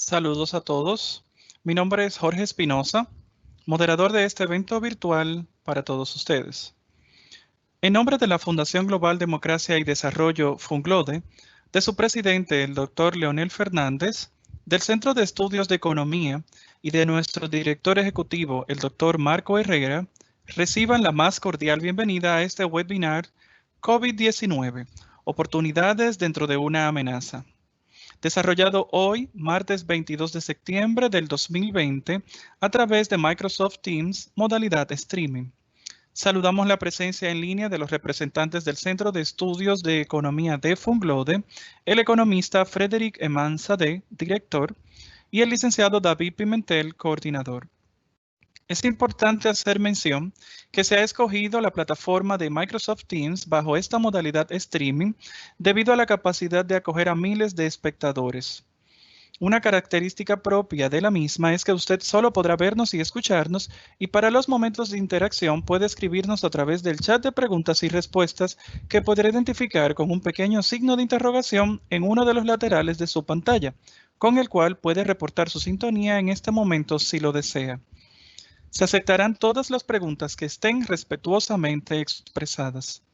Saludos a todos. Mi nombre es Jorge Espinosa, moderador de este evento virtual para todos ustedes. En nombre de la Fundación Global Democracia y Desarrollo, FUNGLODE, de su presidente, el Dr. Leonel Fernández, del Centro de Estudios de Economía y de nuestro director ejecutivo, el Dr. Marco Herrera, reciban la más cordial bienvenida a este webinar COVID-19, oportunidades dentro de una amenaza, desarrollado hoy, martes 22 de septiembre del 2020, a través de Microsoft Teams, modalidad streaming. Saludamos la presencia en línea de los representantes del Centro de Estudios de Economía de FUNGLODE, el economista Frédéric Eman-Sadeh, director, y el licenciado David Pimentel, coordinador. Es importante hacer mención que se ha escogido la plataforma de Microsoft Teams bajo esta modalidad streaming debido a la capacidad de acoger a miles de espectadores. Una característica propia de la misma es que usted solo podrá vernos y escucharnos, y para los momentos de interacción puede escribirnos a través del chat de preguntas y respuestas que podrá identificar con un pequeño signo de interrogación en uno de los laterales de su pantalla, con el cual puede reportar su sintonía en este momento si lo desea. Se aceptarán todas las preguntas que estén respetuosamente expresadas.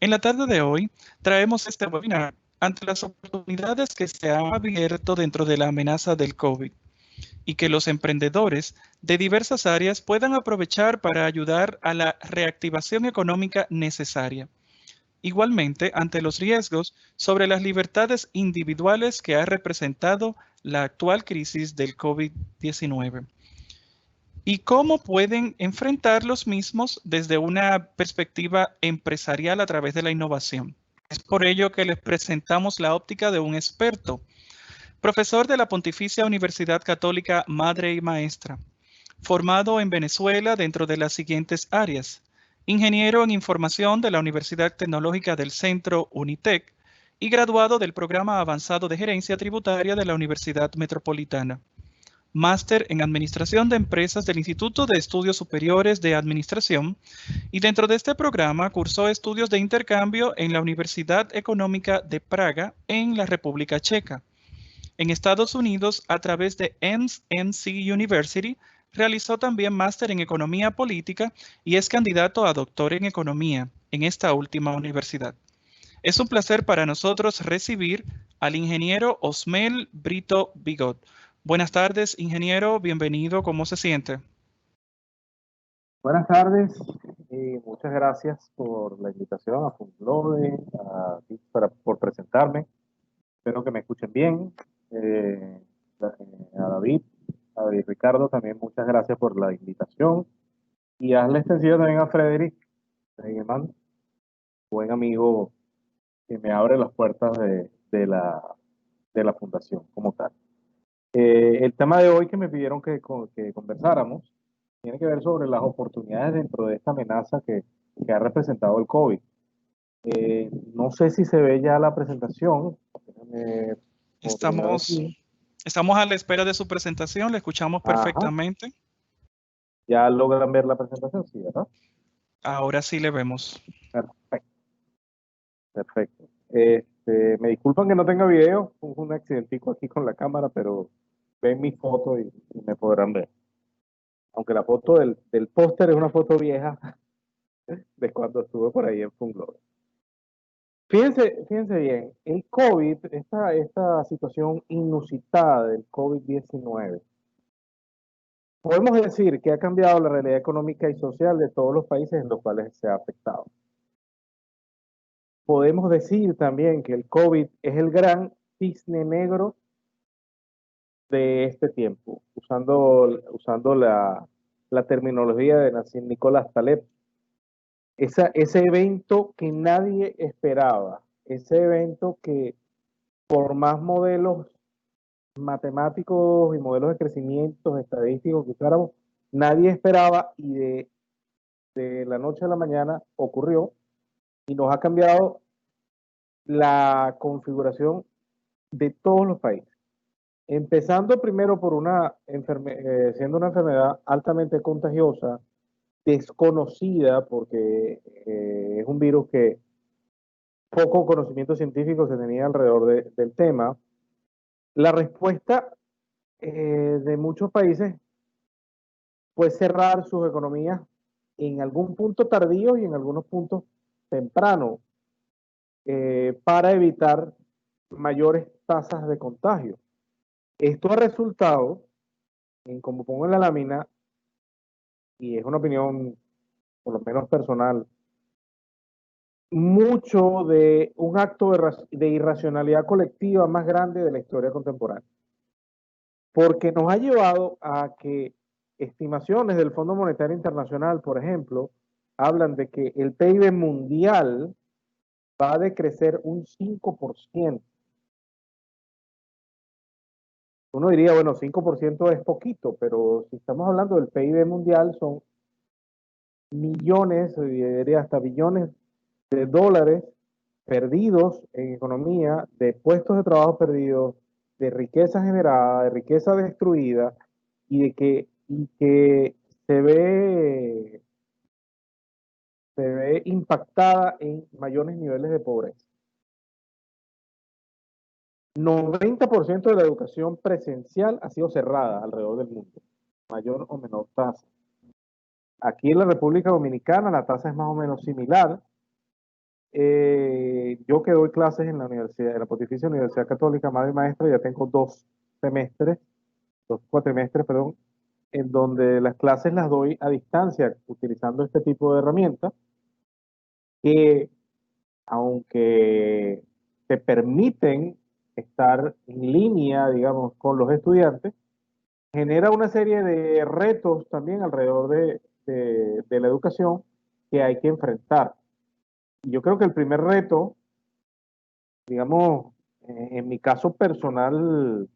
En la tarde de hoy, traemos este webinar ante las oportunidades que se han abierto dentro de la amenaza del COVID y que los emprendedores de diversas áreas puedan aprovechar para ayudar a la reactivación económica necesaria. Igualmente, ante los riesgos sobre las libertades individuales que ha representado la actual crisis del COVID-19. ¿Y cómo pueden enfrentar los mismos desde una perspectiva empresarial a través de la innovación? Es por ello que les presentamos la óptica de un experto, profesor de la Pontificia Universidad Católica Madre y Maestra, formado en Venezuela dentro de las siguientes áreas: ingeniero en información de la Universidad Tecnológica del Centro UNITEC y graduado del Programa Avanzado de Gerencia Tributaria de la Universidad Metropolitana. Máster en Administración de Empresas del Instituto de Estudios Superiores de Administración, y dentro de este programa cursó estudios de intercambio en la Universidad Económica de Praga en la República Checa. En Estados Unidos, a través de EMS-MC University, realizó también máster en Economía Política y es candidato a doctor en Economía en esta última universidad. Es un placer para nosotros recibir al ingeniero Osmel Brito Bigot. Buenas tardes, ingeniero. Bienvenido. ¿Cómo se siente? Buenas tardes y muchas gracias por la invitación a FUNGLODE, por presentarme. Espero que me escuchen bien. A David Ricardo también muchas gracias por la invitación. Y hazle extensivo también a Frédéric, buen amigo que me abre las puertas de la fundación como tal. El tema de hoy que me pidieron que conversáramos tiene que ver sobre las oportunidades dentro de esta amenaza que ha representado el COVID. No sé si se ve ya la presentación. Déjame ponerla aquí. Estamos a la espera de su presentación. Le escuchamos perfectamente. Ajá. ¿Ya logran ver la presentación? Sí, ¿verdad? Ahora sí le vemos. Perfecto. Perfecto. Me disculpan que no tenga video. Fue un accidentico aquí con la cámara, pero ven mi foto y me podrán ver. Aunque la foto del póster es una foto vieja de cuando estuve por ahí en FUNGLODE. Fíjense bien, el COVID, esta situación inusitada del COVID-19, podemos decir que ha cambiado la realidad económica y social de todos los países en los cuales se ha afectado. Podemos decir también que el COVID es el gran cisne negro de este tiempo, usando la terminología de Nassim Nicolás Taleb. Ese evento que nadie esperaba, ese evento que por más modelos matemáticos y modelos de crecimiento estadísticos que usáramos, nadie esperaba y de la noche a la mañana ocurrió y nos ha cambiado la configuración de todos los países. Empezando primero por siendo una enfermedad altamente contagiosa, desconocida, porque es un virus que poco conocimiento científico se tenía alrededor del tema. La respuesta de muchos países, pues cerrar sus economías en algún punto tardío y en algunos puntos temprano, para evitar mayores tasas de contagio. Esto ha resultado en, como pongo en la lámina, y es una opinión por lo menos personal, mucho de un acto de irracionalidad colectiva más grande de la historia contemporánea, porque nos ha llevado a que estimaciones del Fondo Monetario Internacional, por ejemplo, hablan de que el PIB mundial va a decrecer un 5%. Uno diría, bueno, 5% es poquito, pero si estamos hablando del PIB mundial, son millones, diría hasta billones de dólares perdidos en economía, de puestos de trabajo perdidos, de riqueza generada, de riqueza destruida, y que se ve impactada en mayores niveles de pobreza. 90% de la educación presencial ha sido cerrada alrededor del mundo, mayor o menor tasa. Aquí en la República Dominicana la tasa es más o menos similar. Yo que doy clases en la universidad, en la Pontificia Universidad Católica Madre y Maestra, ya tengo dos cuatrimestres, perdón, en donde las clases las doy a distancia utilizando este tipo de herramientas que, aunque te permiten estar en línea, digamos, con los estudiantes, genera una serie de retos también alrededor de la educación que hay que enfrentar. Y yo creo que el primer reto, digamos, en mi caso personal,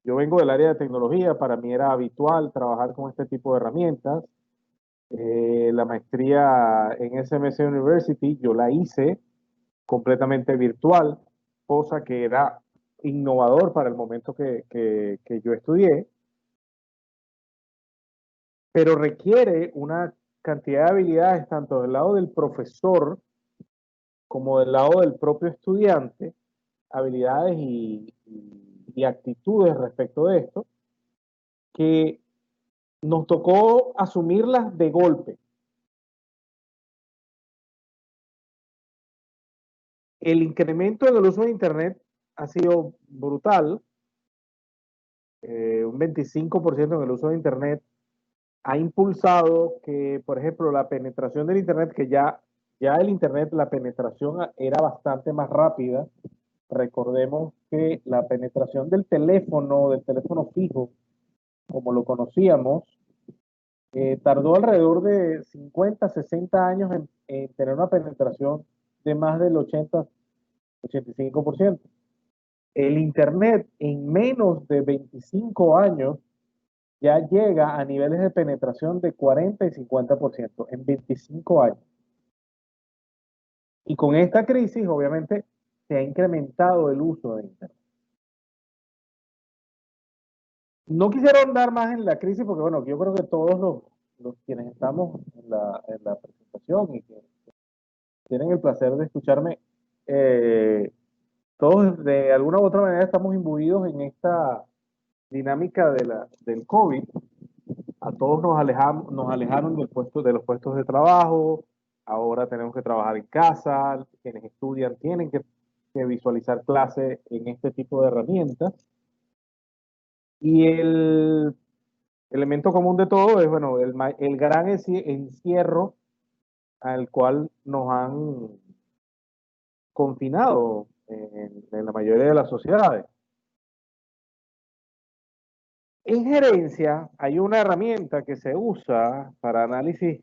yo vengo del área de tecnología, para mí era habitual trabajar con este tipo de herramientas. La maestría en SMC University yo la hice completamente virtual, cosa que era innovador para el momento que yo estudié, pero requiere una cantidad de habilidades tanto del lado del profesor como del lado del propio estudiante, habilidades y actitudes respecto de esto, que nos tocó asumirlas de golpe. El incremento en el uso de Internet ha sido brutal, un 25% en el uso de Internet ha impulsado que, por ejemplo, la penetración del Internet, que ya el Internet, la penetración era bastante más rápida. Recordemos que la penetración del teléfono fijo, como lo conocíamos, tardó alrededor de 50, 60 años en tener una penetración de más del 85%. El Internet en menos de 25 años ya llega a niveles de penetración de 40 y 50% en 25 años. Y con esta crisis, obviamente, se ha incrementado el uso de Internet. No quisiera ahondar más en la crisis porque, bueno, yo creo que todos los quienes estamos en la presentación y que tienen el placer de escucharme, todos de alguna u otra manera estamos imbuidos en esta dinámica del COVID. A todos nos alejaron de los puestos de trabajo, ahora tenemos que trabajar en casa, quienes estudian tienen que visualizar clases en este tipo de herramientas. Y el elemento común de todo es, bueno, el gran encierro al cual nos han confinado en la mayoría de las sociedades. En gerencia hay una herramienta que se usa para análisis,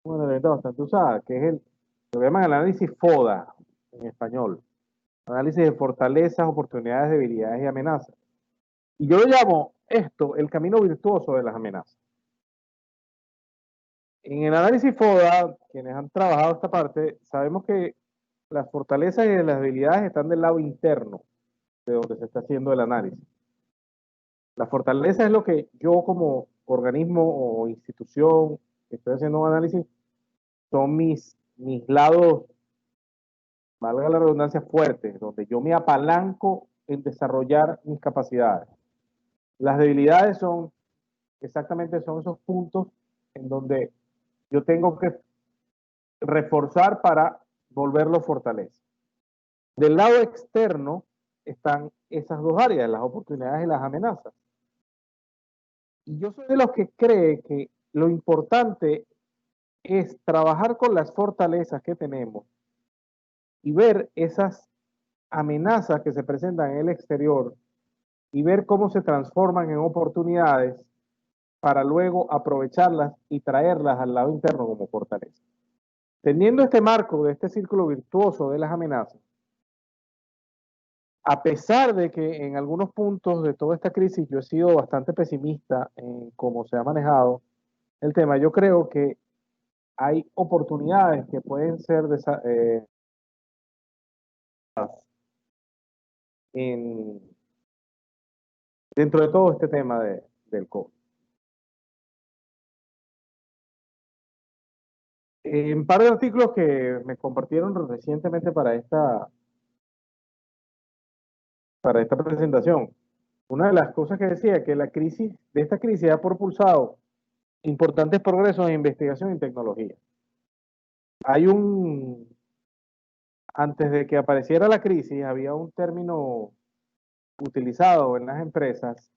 una herramienta bastante usada, que es lo llaman el análisis FODA en español. Análisis de fortalezas, oportunidades, debilidades y amenazas. Y yo lo llamo esto el camino virtuoso de las amenazas. En el análisis FODA, quienes han trabajado esta parte, sabemos que las fortalezas y las debilidades están del lado interno de donde se está haciendo el análisis. La fortaleza es lo que yo como organismo o institución que estoy haciendo un análisis, son mis lados, valga la redundancia, fuertes, donde yo me apalanco en desarrollar mis capacidades. Las debilidades son exactamente son esos puntos en donde yo tengo que reforzar para volverlo fortaleza. Del lado externo están esas dos áreas, las oportunidades y las amenazas. Y yo soy de los que cree que lo importante es trabajar con las fortalezas que tenemos y ver esas amenazas que se presentan en el exterior y ver cómo se transforman en oportunidades para luego aprovecharlas y traerlas al lado interno como fortaleza. Teniendo este marco de este círculo virtuoso de las amenazas, a pesar de que en algunos puntos de toda esta crisis yo he sido bastante pesimista en cómo se ha manejado el tema, yo creo que hay oportunidades que pueden ser en, dentro de todo este tema del COVID. En un par de artículos que me compartieron recientemente para esta presentación, una de las cosas que decía que esta crisis ha propulsado importantes progresos en investigación y tecnología. Antes de que apareciera la crisis, había un término utilizado en las empresas,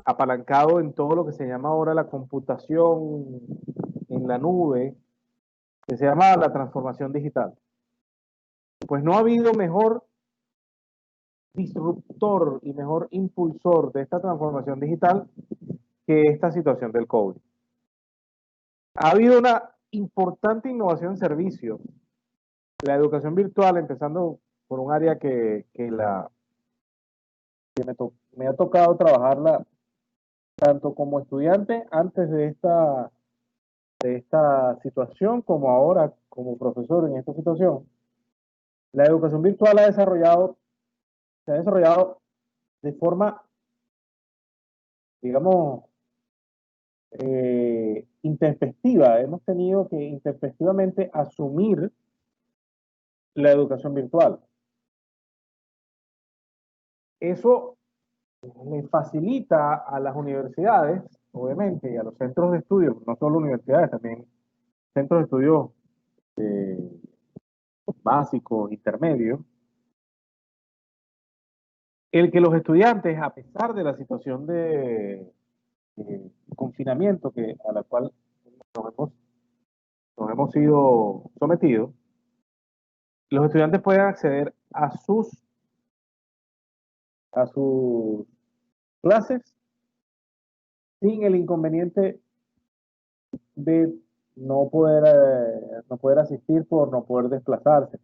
apalancado en todo lo que se llama ahora la computación en la nube, que se llama la transformación digital. Pues no ha habido mejor disruptor y mejor impulsor de esta transformación digital que esta situación del COVID. Ha habido una importante innovación en servicios. La educación virtual, empezando por un área que me ha tocado trabajarla tanto como estudiante antes de esta situación como ahora como profesor en esta situación. La educación virtual se ha desarrollado de forma, digamos, intempestiva. Hemos tenido que intempestivamente asumir la educación virtual. Eso le facilita a las universidades, obviamente, y a los centros de estudio, no solo universidades, también centros de estudio básicos, intermedios, el que los estudiantes, a pesar de la situación de confinamiento a la cual nos hemos sido sometidos, los estudiantes pueden acceder a sus clases sin el inconveniente de no poder asistir por no poder desplazarse.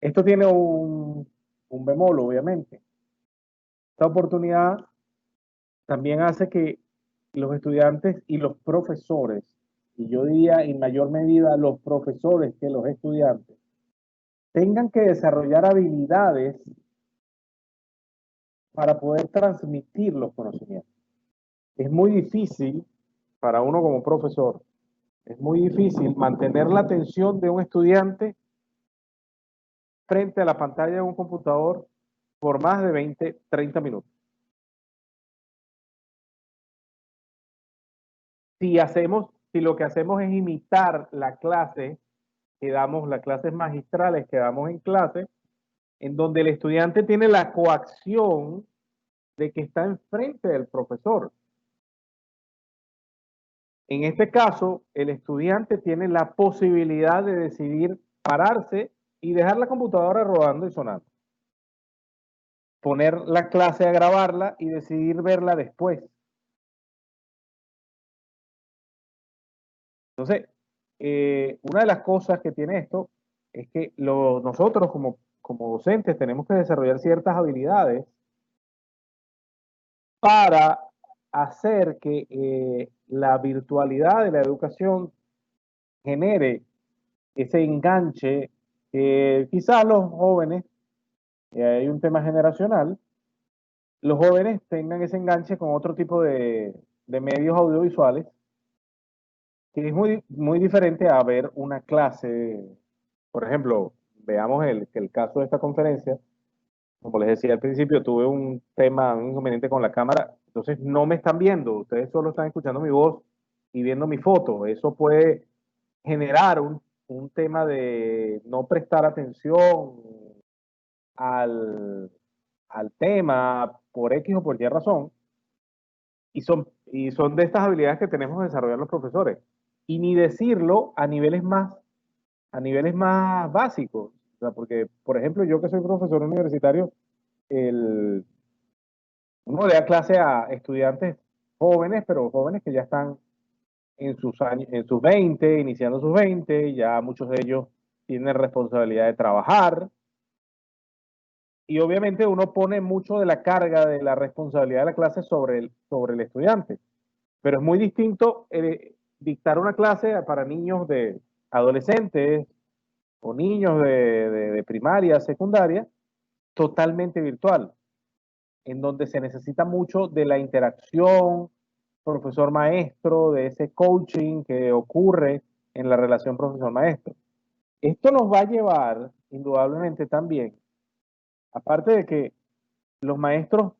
Esto tiene un bemol, obviamente. Esta oportunidad también hace que los estudiantes y los profesores, y yo diría en mayor medida los profesores que los estudiantes, tengan que desarrollar habilidades para poder transmitir los conocimientos. Es muy difícil para uno como profesor, es muy difícil mantener la atención de un estudiante frente a la pantalla de un computador por más de 20, 30 minutos. Si lo que hacemos es imitar la clase que damos, las clases magistrales que damos en clase, en donde el estudiante tiene la coacción de que está enfrente del profesor. En este caso, el estudiante tiene la posibilidad de decidir pararse y dejar la computadora rodando y sonando. Poner la clase a grabarla y decidir verla después. Entonces, una de las cosas que tiene esto es que nosotros como docentes tenemos que desarrollar ciertas habilidades para hacer que la virtualidad de la educación genere ese enganche que quizás los jóvenes, hay un tema generacional, los jóvenes tengan ese enganche con otro tipo de medios audiovisuales, que es muy diferente a ver una clase. Por ejemplo, veamos el caso de esta conferencia. como les decía al principio, tuve un inconveniente con la cámara, entonces no me están viendo, ustedes solo están escuchando mi voz y viendo mi foto. Eso puede generar un tema de no prestar atención al tema por X o por Y razón, y son de estas habilidades que tenemos que desarrollar los profesores. Y ni decirlo a niveles más básicos. O sea, porque, por ejemplo, yo que soy profesor universitario, uno le da clase a estudiantes jóvenes, pero jóvenes que ya están en sus años, en sus 20, iniciando sus 20, ya muchos de ellos tienen responsabilidad de trabajar. Y obviamente uno pone mucho de la carga de la responsabilidad de la clase sobre el estudiante. Pero es muy distinto dictar una clase para niños de adolescentes o niños de primaria, secundaria, totalmente virtual, en donde se necesita mucho de la interacción profesor-maestro, de ese coaching que ocurre en la relación profesor-maestro. Esto nos va a llevar, indudablemente también, aparte de que los maestros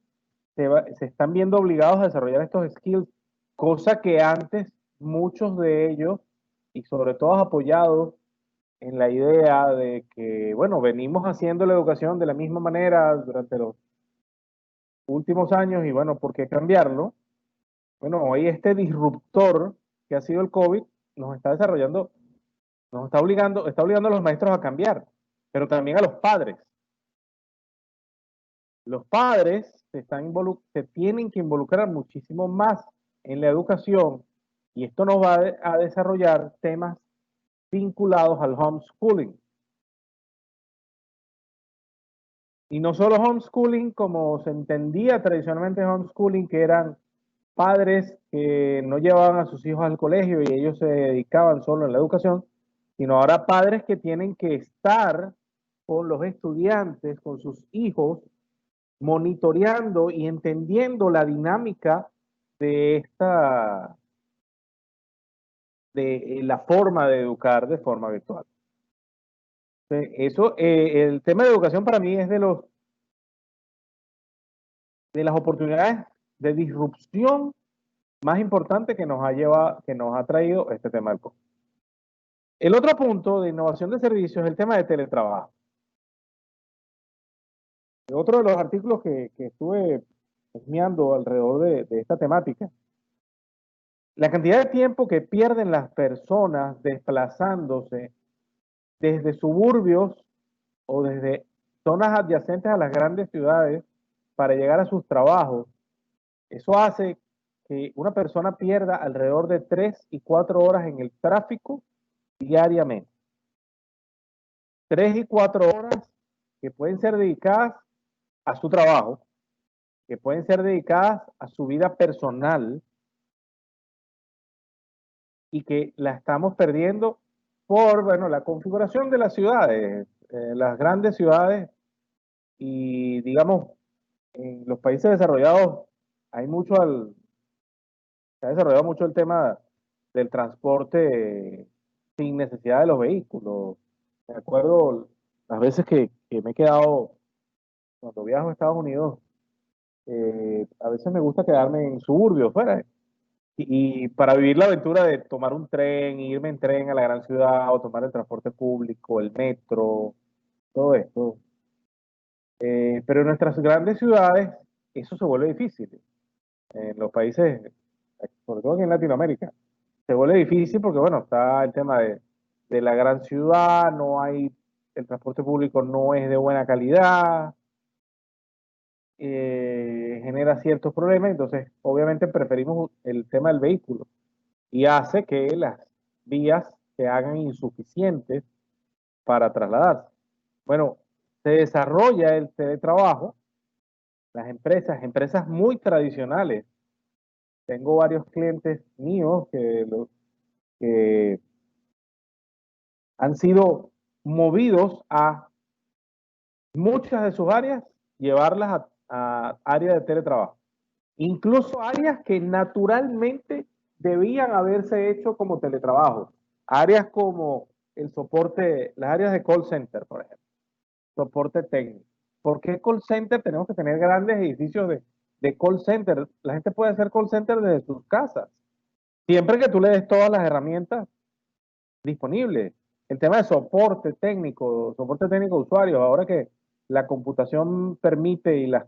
se están viendo obligados a desarrollar estos skills, cosa que antes muchos de ellos, y sobre todo apoyados en la idea de que, bueno, venimos haciendo la educación de la misma manera durante los últimos años y bueno, ¿por qué cambiarlo? Bueno, hoy este disruptor que ha sido el COVID nos está desarrollando, está obligando a los maestros a cambiar, pero también a los padres. Los padres se tienen que involucrar muchísimo más en la educación y esto nos va a desarrollar temas vinculados al homeschooling. Y no solo homeschooling como se entendía tradicionalmente homeschooling, que eran padres que no llevaban a sus hijos al colegio y ellos se dedicaban solo a la educación, sino ahora padres que tienen que estar con los estudiantes, con sus hijos, monitoreando y entendiendo la dinámica de la forma de educar de forma virtual. Eso, el tema de educación para mí es de las oportunidades de disrupción más importante que nos ha traído este tema del COVID. El otro punto de innovación de servicios es el tema de teletrabajo. Otro de los artículos que estuve husmeando alrededor de esta temática, la cantidad de tiempo que pierden las personas desplazándose desde suburbios o desde zonas adyacentes a las grandes ciudades para llegar a sus trabajos, eso hace que una persona pierda alrededor de 3 y 4 horas en el tráfico diariamente. 3 y 4 horas que pueden ser dedicadas a su trabajo, que pueden ser dedicadas a su vida personal y que la estamos perdiendo por, bueno, la configuración de las ciudades, las grandes ciudades y, digamos, en los países desarrollados se ha desarrollado mucho el tema del transporte sin necesidad de los vehículos. Me acuerdo las veces que me he quedado, cuando viajo a Estados Unidos, a veces me gusta quedarme en suburbios, fuera, y para vivir la aventura de tomar un tren, irme en tren a la gran ciudad o tomar el transporte público, el metro, todo esto. Pero en nuestras grandes ciudades eso se vuelve difícil. En los países, sobre todo aquí en Latinoamérica, se vuelve difícil porque, bueno, está el tema de la gran ciudad, el transporte público no es de buena calidad, genera ciertos problemas, entonces obviamente preferimos el tema del vehículo y hace que las vías se hagan insuficientes para trasladarse. Bueno, se desarrolla el teletrabajo, las empresas muy tradicionales. Tengo varios clientes míos que han sido movidos a muchas de sus áreas, llevarlas a áreas de teletrabajo. Incluso áreas que naturalmente debían haberse hecho como teletrabajo. Áreas como el soporte, las áreas de call center, por ejemplo, soporte técnico. ¿Por qué call center? Tenemos que tener grandes edificios de call center. La gente puede hacer call center desde sus casas, siempre que tú le des todas las herramientas disponibles. El tema de soporte técnico de usuarios, ahora que la computación permite y las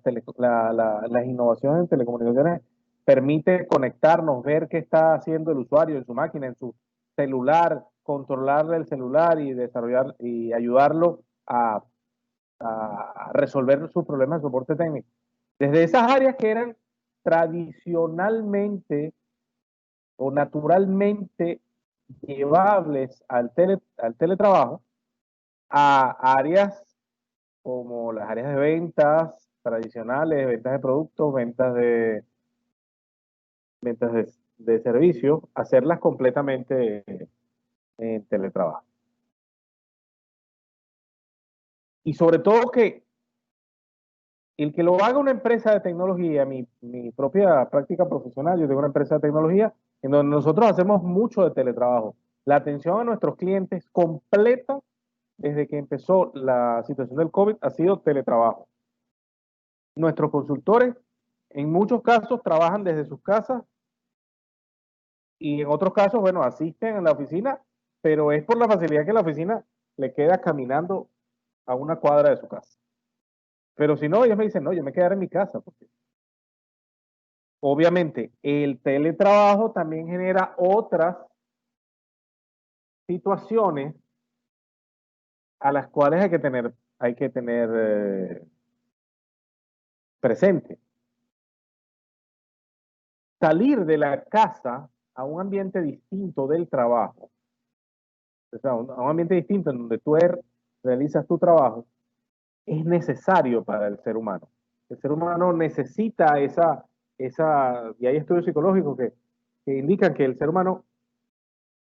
innovaciones en telecomunicaciones permite conectarnos, ver qué está haciendo el usuario en su máquina, en su celular, controlarle el celular y desarrollar y ayudarlo a resolver sus problemas de soporte técnico. Desde esas áreas que eran tradicionalmente o naturalmente llevables al teletrabajo, a áreas como las áreas de ventas tradicionales, ventas de productos, ventas de servicios, hacerlas completamente en teletrabajo. Y sobre todo que el que lo haga una empresa de tecnología, mi propia práctica profesional, yo tengo una empresa de tecnología en donde nosotros hacemos mucho de teletrabajo. La atención a nuestros clientes completa desde que empezó la situación del COVID ha sido teletrabajo. Nuestros consultores en muchos casos trabajan desde sus casas y en otros casos, bueno, asisten a la oficina, pero es por la facilidad que la oficina le queda caminando a una cuadra de su casa. Pero si no, ellos me dicen, no, yo me quedaré en mi casa. Porque obviamente el teletrabajo también genera otras situaciones a las cuales hay que tener presente. Salir de la casa a un ambiente distinto del trabajo, o sea, a un ambiente distinto en donde tú realizas tu trabajo, es necesario para el ser humano. El ser humano necesita y hay estudios psicológicos que indican que el ser humano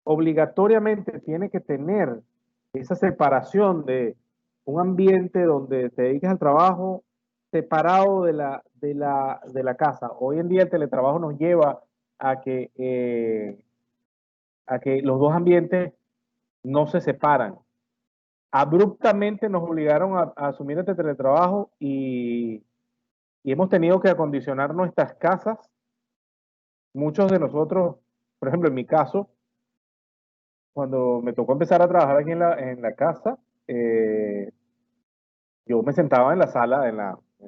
obligatoriamente tiene que tener esa separación de un ambiente donde te dediques al trabajo separado de la casa. Hoy en día el teletrabajo nos lleva a que los dos ambientes no se separan. Abruptamente nos obligaron a asumir este teletrabajo y hemos tenido que acondicionar nuestras casas. Muchos de nosotros, por ejemplo, en mi caso, cuando me tocó empezar a trabajar aquí en la casa, yo me sentaba en la sala, en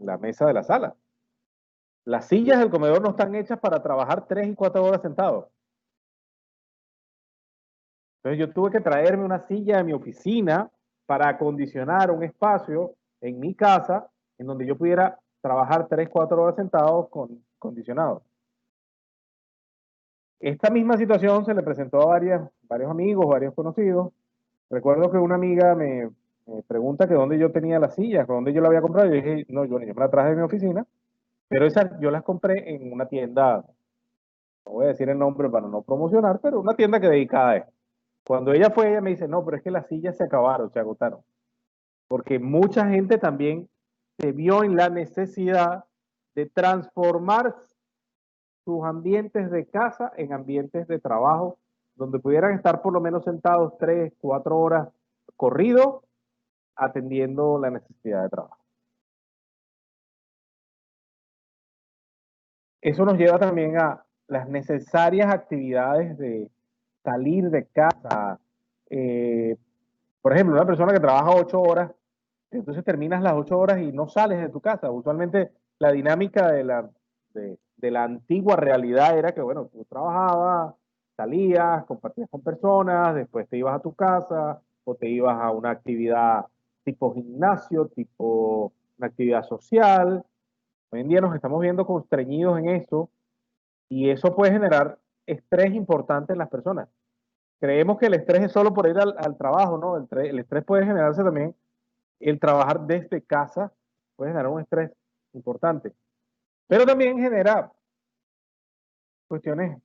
la mesa de la sala. Las sillas del comedor no están hechas para trabajar 3 y 4 horas sentados. Entonces yo tuve que traerme una silla de mi oficina para acondicionar un espacio en mi casa en donde yo pudiera trabajar 3, 4 horas sentados condicionados. Esta misma situación se le presentó a varios amigos, varios conocidos. Recuerdo que una amiga me pregunta que dónde yo tenía las sillas, que dónde yo la había comprado. Yo dije, no, yo me la traje de mi oficina, pero esa yo las compré en una tienda, no voy a decir el nombre para no promocionar, pero una tienda que dedicada a eso. Cuando ella fue, ella me dice, no, pero es que las sillas se acabaron, se agotaron. Porque mucha gente también se vio en la necesidad de transformar sus ambientes de casa en ambientes de trabajo, donde pudieran estar por lo menos sentados 3, 4 horas corridos, atendiendo la necesidad de trabajo. Eso nos lleva también a las necesarias actividades de salir de casa. Por ejemplo, una persona que trabaja 8 horas, entonces terminas las 8 horas y no sales de tu casa. Usualmente la dinámica de la antigua realidad era que, bueno, tú trabajabas, salías, compartías con personas, después te ibas a tu casa o te ibas a una actividad tipo gimnasio, tipo una actividad social. Hoy en día nos estamos viendo constreñidos en eso y eso puede generar estrés importante en las personas. Creemos que el estrés es solo por ir al trabajo, ¿no? El estrés puede generarse también, el trabajar desde casa puede generar un estrés importante, pero también genera cuestiones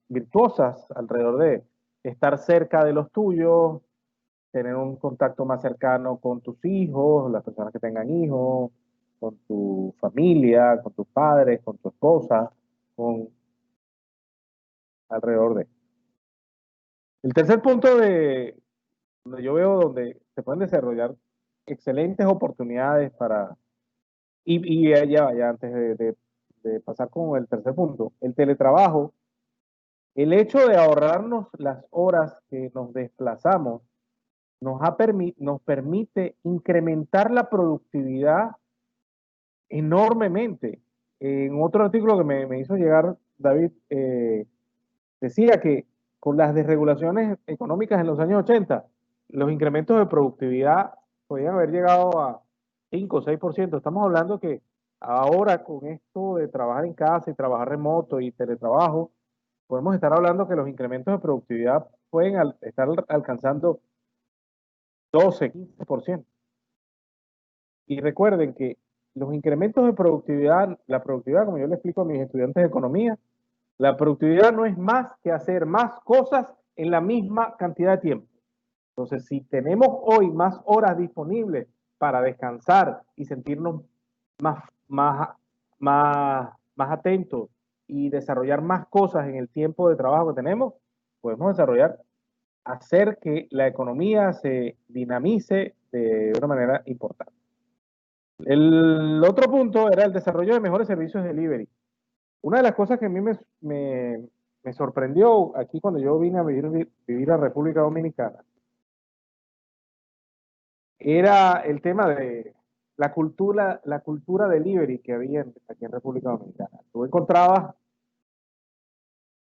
virtuosas alrededor de estar cerca de los tuyos, tener un contacto más cercano con tus hijos, las personas que tengan hijos, con tu familia, con tus padres, con tu esposa, con alrededor de. El tercer punto donde yo veo donde se pueden desarrollar excelentes oportunidades para... ya antes de pasar con el tercer punto, el teletrabajo, el hecho de ahorrarnos las horas que nos desplazamos, nos permite incrementar la productividad enormemente. En otro artículo que me hizo llegar David, decía que con las desregulaciones económicas en los años 80, los incrementos de productividad podían haber llegado a 5 o 6%. Estamos hablando que ahora con esto de trabajar en casa y trabajar remoto y teletrabajo, podemos estar hablando que los incrementos de productividad pueden estar alcanzando 12, 15%. Y recuerden que los incrementos de productividad, la productividad, como yo le explico a mis estudiantes de economía, la productividad no es más que hacer más cosas en la misma cantidad de tiempo. Entonces, si tenemos hoy más horas disponibles para descansar y sentirnos más atentos y desarrollar más cosas en el tiempo de trabajo que tenemos, podemos hacer que la economía se dinamice de una manera importante. El otro punto era el desarrollo de mejores servicios de delivery. Una de las cosas que a mí me sorprendió aquí cuando yo vine a vivir a República Dominicana era el tema de la cultura delivery que había aquí en República Dominicana. Tú encontrabas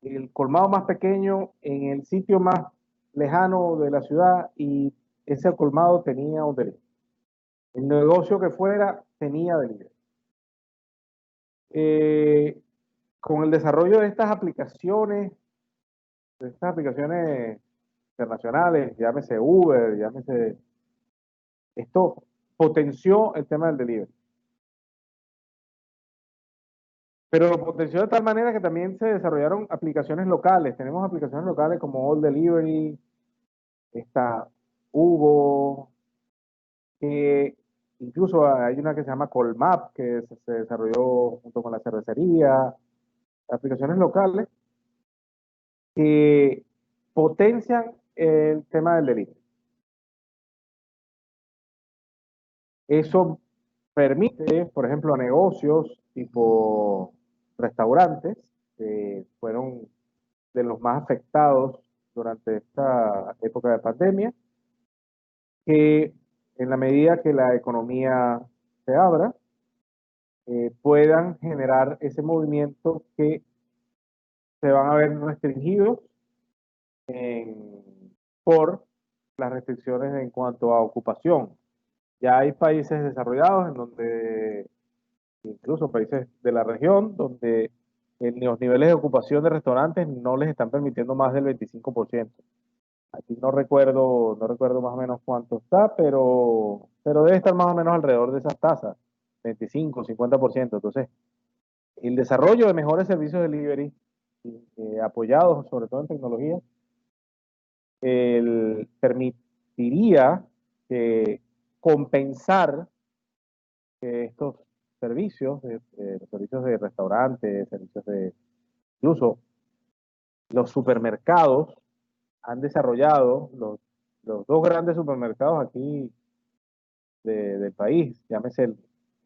el colmado más pequeño en el sitio más lejano de la ciudad y ese colmado tenía un delivery. El negocio que fuera tenía delivery. Con el desarrollo de estas aplicaciones internacionales, llámese Uber, esto potenció el tema del delivery. Pero lo potenció de tal manera que también se desarrollaron aplicaciones locales. Tenemos aplicaciones locales como All Delivery, está Hugo, incluso hay una que se llama Colmap, que se desarrolló junto con la cervecería. Aplicaciones locales que potencian el tema del delivery. Eso permite, por ejemplo, a negocios tipo restaurantes, que fueron de los más afectados durante esta época de pandemia, que en la medida que la economía se abra, puedan generar ese movimiento que se van a ver restringidos por las restricciones en cuanto a ocupación. Ya hay países desarrollados en donde, incluso países de la región, donde los niveles de ocupación de restaurantes no les están permitiendo más del 25%. Aquí no recuerdo más o menos cuánto está, pero debe estar más o menos alrededor de esas tasas, 25, 50%. Entonces, el desarrollo de mejores servicios de delivery, apoyados sobre todo en tecnología, permitiría compensar estos servicios, los servicios de restaurantes, servicios de... Incluso los supermercados han desarrollado, los dos grandes supermercados aquí del país, llámese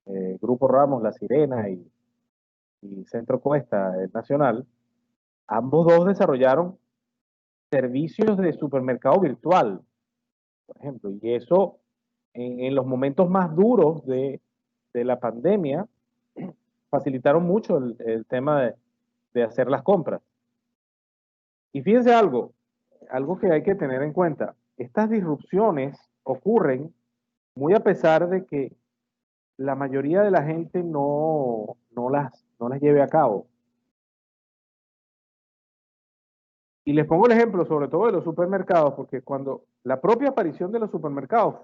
el Grupo Ramos, La Sirena y Centro Cuesta, el Nacional, ambos dos desarrollaron servicios de supermercado virtual, por ejemplo, y eso en los momentos más duros de la pandemia facilitaron mucho el tema de hacer las compras. Y fíjense algo que hay que tener en cuenta, estas disrupciones ocurren muy a pesar de que la mayoría de la gente no las lleve a cabo. Y les pongo el ejemplo sobre todo de los supermercados, porque cuando la propia aparición de los supermercados,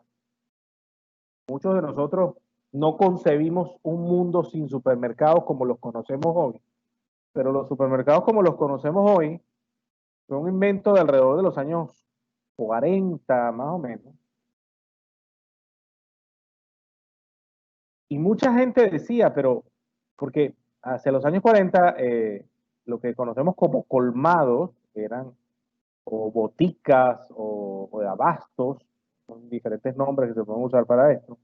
muchos de nosotros no concebimos un mundo sin supermercados como los conocemos hoy, pero los supermercados como los conocemos hoy fue un invento de alrededor de los años 40 más o menos. Y mucha gente decía, pero porque hacia los años 40 lo que conocemos como colmados eran o boticas o de abastos, Son diferentes nombres que se pueden usar para esto.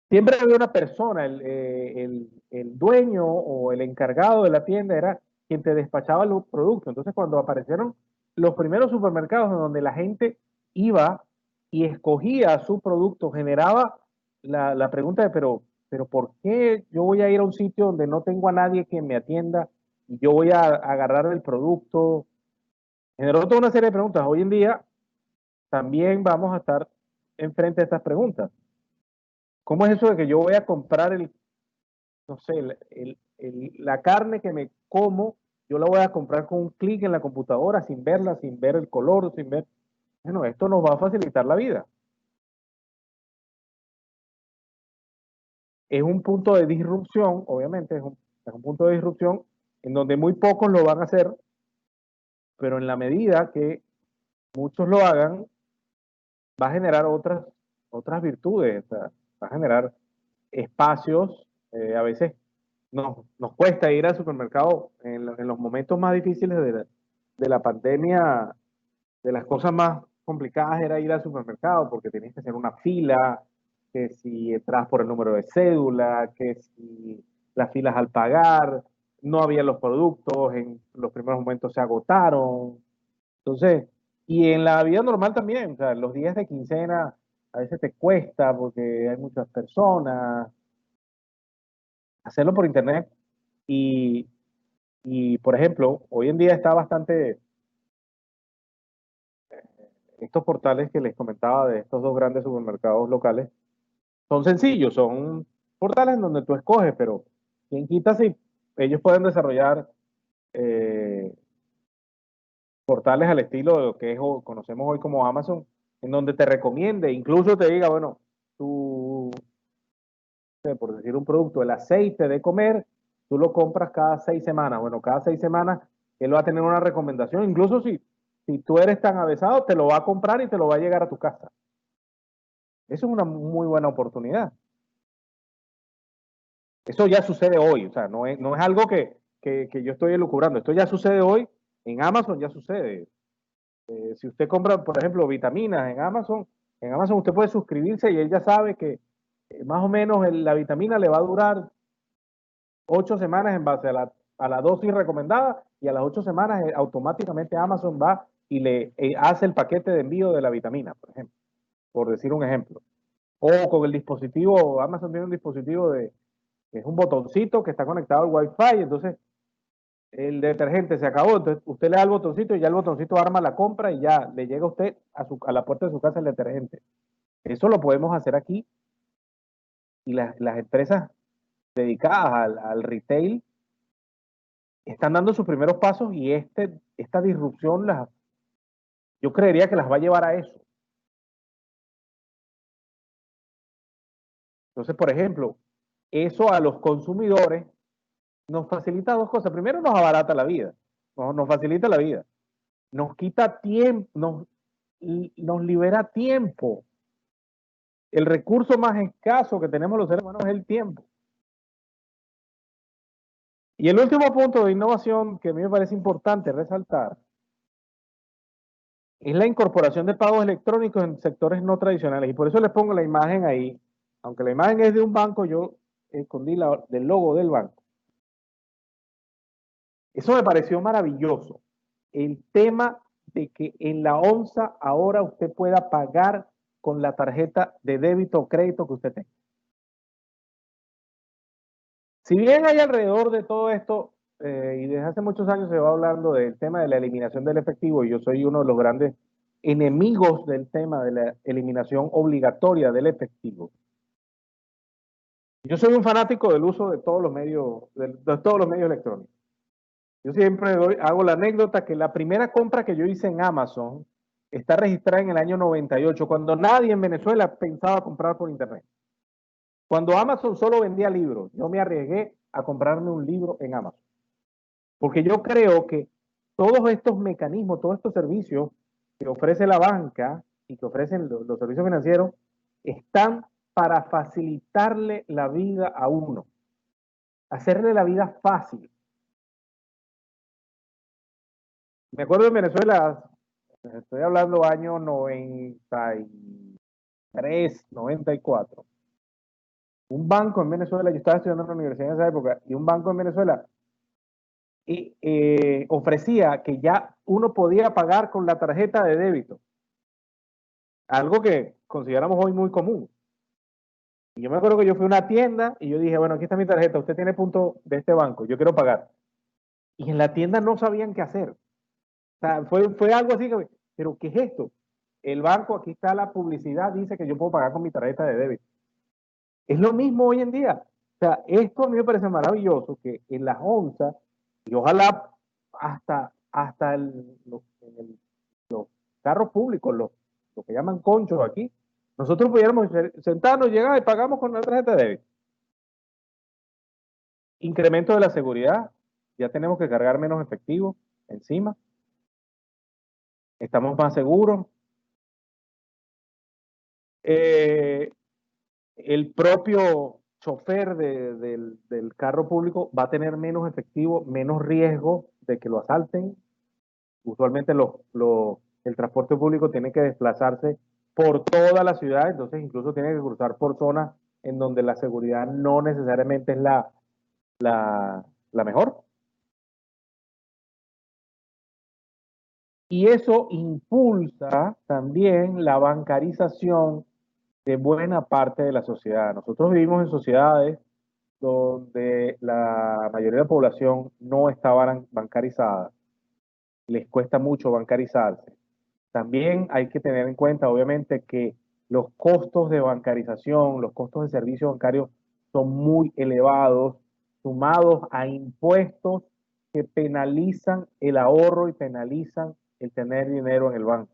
Siempre había una persona, el dueño o el encargado de la tienda era quien te despachaba los productos. Entonces, cuando aparecieron los primeros supermercados en donde la gente iba y escogía su producto, generaba la pregunta de, pero ¿por qué yo voy a ir a un sitio donde no tengo a nadie que me atienda y yo voy a agarrar el producto? Generó toda una serie de preguntas. Hoy en día también vamos a estar enfrente de estas preguntas. ¿Cómo es eso de que yo voy a comprar no sé, la carne que me como, yo la voy a comprar con un clic en la computadora, sin verla, sin ver el color, sin ver? Bueno, esto nos va a facilitar la vida. Es un punto de disrupción, obviamente, es un punto de disrupción en donde muy pocos lo van a hacer, pero en la medida que muchos lo hagan, va a generar otras virtudes, o sea, va a generar espacios. A veces nos cuesta ir al supermercado en los momentos más difíciles de la pandemia. De las cosas más complicadas era ir al supermercado porque tenías que hacer una fila, que si entras por el número de cédula, que si las filas al pagar, no había los productos, en los primeros momentos se agotaron. Entonces, y en la vida normal también, o sea, los días de quincena a veces te cuesta porque hay muchas personas. Hacerlo por internet y, por ejemplo, hoy en día está bastante, estos portales que les comentaba de estos dos grandes supermercados locales, son sencillos, son portales en donde tú escoges, pero quién quita si ellos pueden desarrollar eh, portales al estilo de lo que es, o conocemos hoy como Amazon, en donde te recomiende, incluso te diga, bueno, tú, por decir un producto, el aceite de comer, tú lo compras cada 6 semanas. Bueno, cada 6 semanas él va a tener una recomendación, incluso si tú eres tan avesado, te lo va a comprar y te lo va a llegar a tu casa. Eso es una muy buena oportunidad. Eso ya sucede hoy, o sea, no es algo que yo estoy elucubrando. Esto ya sucede hoy, en Amazon ya sucede. Si usted compra, por ejemplo, vitaminas en Amazon usted puede suscribirse y él ya sabe que más o menos la vitamina le va a durar 8 semanas en base a la dosis recomendada, y a las 8 semanas automáticamente Amazon va y le hace el paquete de envío de la vitamina, por ejemplo, por decir un ejemplo. O con el dispositivo, Amazon tiene un dispositivo que es un botoncito que está conectado al Wi-Fi, entonces el detergente se acabó, entonces usted le da el botoncito y ya el botoncito arma la compra y ya le llega a usted a la puerta de su casa el detergente. Eso lo podemos hacer aquí, y las empresas dedicadas al retail están dando sus primeros pasos, y esta disrupción yo creería que las va a llevar a eso. Entonces, por ejemplo, eso a los consumidores nos facilita dos cosas. Primero, nos abarata la vida, nos facilita la vida, nos quita tiempo, nos libera tiempo. El recurso más escaso que tenemos los seres humanos es el tiempo. Y el último punto de innovación que a mí me parece importante resaltar es la incorporación de pagos electrónicos en sectores no tradicionales. Y por eso les pongo la imagen ahí. Aunque la imagen es de un banco, yo escondí del logo del banco. Eso me pareció maravilloso. El tema de que en la onza ahora usted pueda pagar con la tarjeta de débito o crédito que usted tenga. Si bien hay alrededor de todo esto, y desde hace muchos años se va hablando del tema de la eliminación del efectivo, y yo soy uno de los grandes enemigos del tema de la eliminación obligatoria del efectivo. Yo soy un fanático del uso de todos los medios, de todos los medios electrónicos. Yo siempre hago la anécdota que la primera compra que yo hice en Amazon está registrada en el año 98, cuando nadie en Venezuela pensaba comprar por internet. Cuando Amazon solo vendía libros, yo me arriesgué a comprarme un libro en Amazon. Porque yo creo que todos estos mecanismos, todos estos servicios que ofrece la banca y que ofrecen los servicios financieros, están para facilitarle la vida a uno, hacerle la vida fácil. Me acuerdo en Venezuela, Estoy hablando año 93, 94. Un banco en Venezuela, yo estaba estudiando en la universidad en esa época, y un banco en Venezuela ofrecía que ya uno podía pagar con la tarjeta de débito, algo que consideramos hoy muy común. Y yo me acuerdo que yo fui a una tienda y yo dije, bueno, aquí está mi tarjeta, usted tiene punto de este banco, yo quiero pagar. Y en la tienda no sabían qué hacer. O sea, fue algo así que, pero ¿qué es esto? El banco, aquí está la publicidad, dice que yo puedo pagar con mi tarjeta de débito. Es lo mismo hoy en día. O sea, esto a mí me parece maravilloso que en las onzas, y ojalá hasta los carros públicos, lo que llaman conchos aquí, nosotros pudiéramos sentarnos, llegar y pagamos con la tarjeta de débito. Incremento de la seguridad, ya tenemos que cargar menos efectivo encima, estamos más seguros. El propio chofer del carro público va a tener menos efectivo, menos riesgo de que lo asalten. Usualmente el transporte público tiene que desplazarse por toda la ciudad, entonces incluso tiene que cruzar por zonas en donde la seguridad no necesariamente es la mejor. Y eso impulsa también la bancarización de buena parte de la sociedad. Nosotros vivimos en sociedades donde la mayoría de la población no está bancarizada, les cuesta mucho bancarizarse. También hay que tener en cuenta, obviamente, que los costos de bancarización, los costos de servicios bancarios son muy elevados, sumados a impuestos que penalizan el ahorro y penalizan el tener dinero en el banco.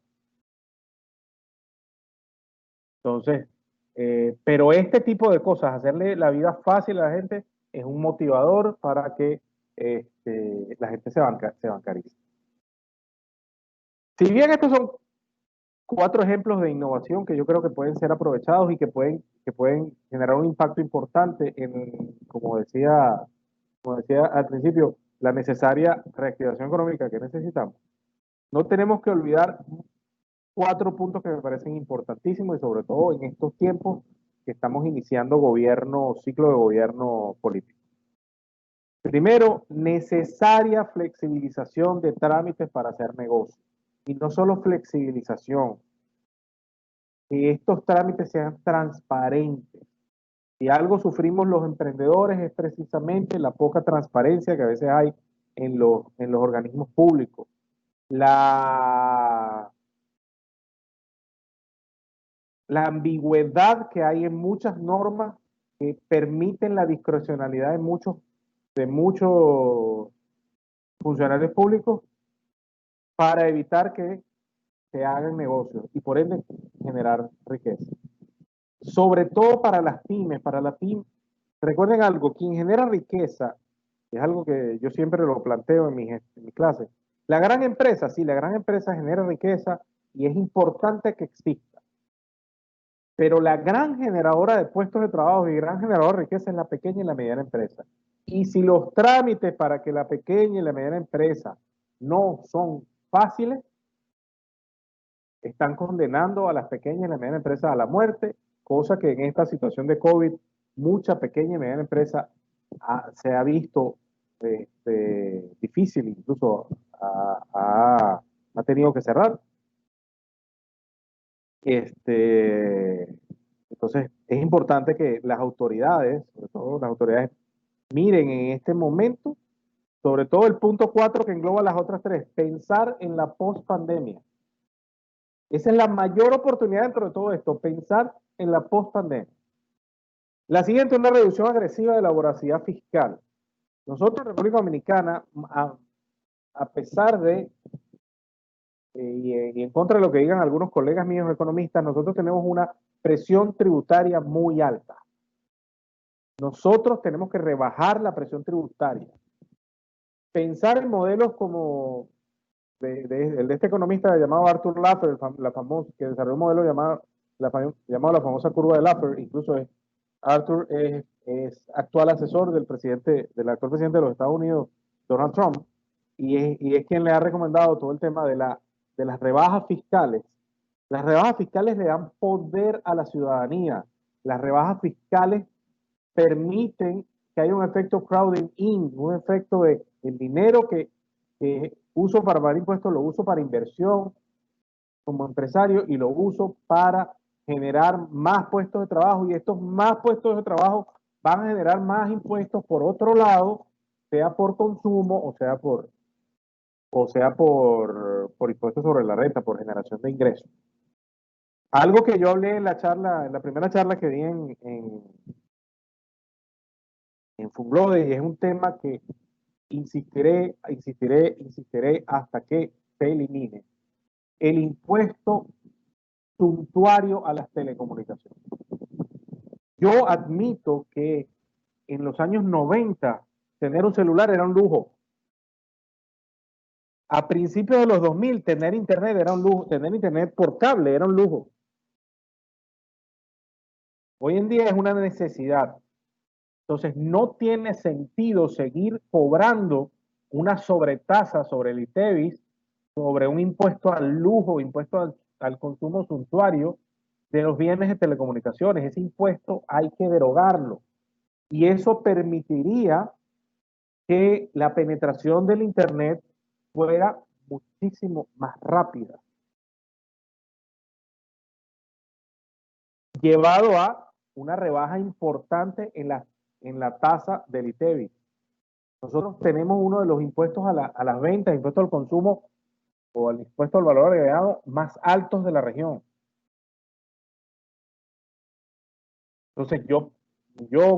Entonces, pero este tipo de cosas, hacerle la vida fácil a la gente, es un motivador para que la gente se bancarice. Si bien estos son 4 ejemplos de innovación que yo creo que pueden ser aprovechados y que pueden generar un impacto importante en, como decía al principio, la necesaria reactivación económica que necesitamos. No tenemos que olvidar 4 puntos que me parecen importantísimos y sobre todo en estos tiempos que estamos iniciando ciclo de gobierno político. Primero, necesaria flexibilización de trámites para hacer negocios. Y no solo flexibilización, que estos trámites sean transparentes. Si algo sufrimos los emprendedores es precisamente la poca transparencia que a veces hay en los organismos públicos. La ambigüedad que hay en muchas normas que permiten la discrecionalidad de muchos funcionarios públicos para evitar que se hagan negocios y por ende generar riqueza. Sobre todo para las pymes, recuerden algo, quien genera riqueza, es algo que yo siempre lo planteo en mis clases, la gran empresa, sí, la gran empresa genera riqueza y es importante que exista, pero la gran generadora de puestos de trabajo y gran generadora de riqueza es la pequeña y la mediana empresa. Y si los trámites para que la pequeña y la mediana empresa no son fáciles, están condenando a las pequeñas y las medianas empresas a la muerte, cosa que en esta situación de COVID, mucha pequeña y mediana empresa se ha visto difícil, incluso ha tenido que cerrar. Entonces, es importante que las autoridades, sobre todo las autoridades, miren en este momento, sobre todo el punto 4 que engloba las otras 3, pensar en la post-pandemia. Esa es la mayor oportunidad dentro de todo esto, pensar en la post-pandemia. La siguiente, una reducción agresiva de la voracidad fiscal. Nosotros en República Dominicana, a pesar de, y en contra de lo que digan algunos colegas míos economistas, nosotros tenemos una presión tributaria muy alta. Nosotros tenemos que rebajar la presión tributaria. Pensar en modelos como el de este economista llamado Arthur Laffer, que desarrolló un modelo llamado la famosa curva de Laffer, incluso Arthur es actual asesor del actual presidente de los Estados Unidos, Donald Trump, y es quien le ha recomendado todo el tema de la de las rebajas fiscales. Las rebajas fiscales le dan poder a la ciudadanía. Las rebajas fiscales permiten que haya un efecto crowding in, un efecto de el dinero que uso para pagar impuestos, lo uso para inversión como empresario y lo uso para generar más puestos de trabajo, y estos más puestos de trabajo van a generar más impuestos por otro lado, sea por consumo o sea por impuestos sobre la renta, por generación de ingresos. Algo que yo hablé en la charla, en la primera charla que di en Funglode, y es un tema que insistiré hasta que se elimine: el impuesto suntuario a las telecomunicaciones. Yo admito que en los años 90 tener un celular era un lujo. A principios de los 2000 tener internet era un lujo, tener internet por cable era un lujo. Hoy en día es una necesidad. Entonces no tiene sentido seguir cobrando una sobretasa sobre el ITEVIS, sobre un impuesto al lujo, impuesto al consumo suntuario de los bienes de telecomunicaciones. Ese impuesto hay que derogarlo. Y eso permitiría que la penetración del Internet fuera muchísimo más rápida, llevado a una rebaja importante en la tasa del ITEVIS. Nosotros tenemos uno de los impuestos a las ventas, impuesto al consumo o al impuesto al valor agregado más altos de la región. Entonces yo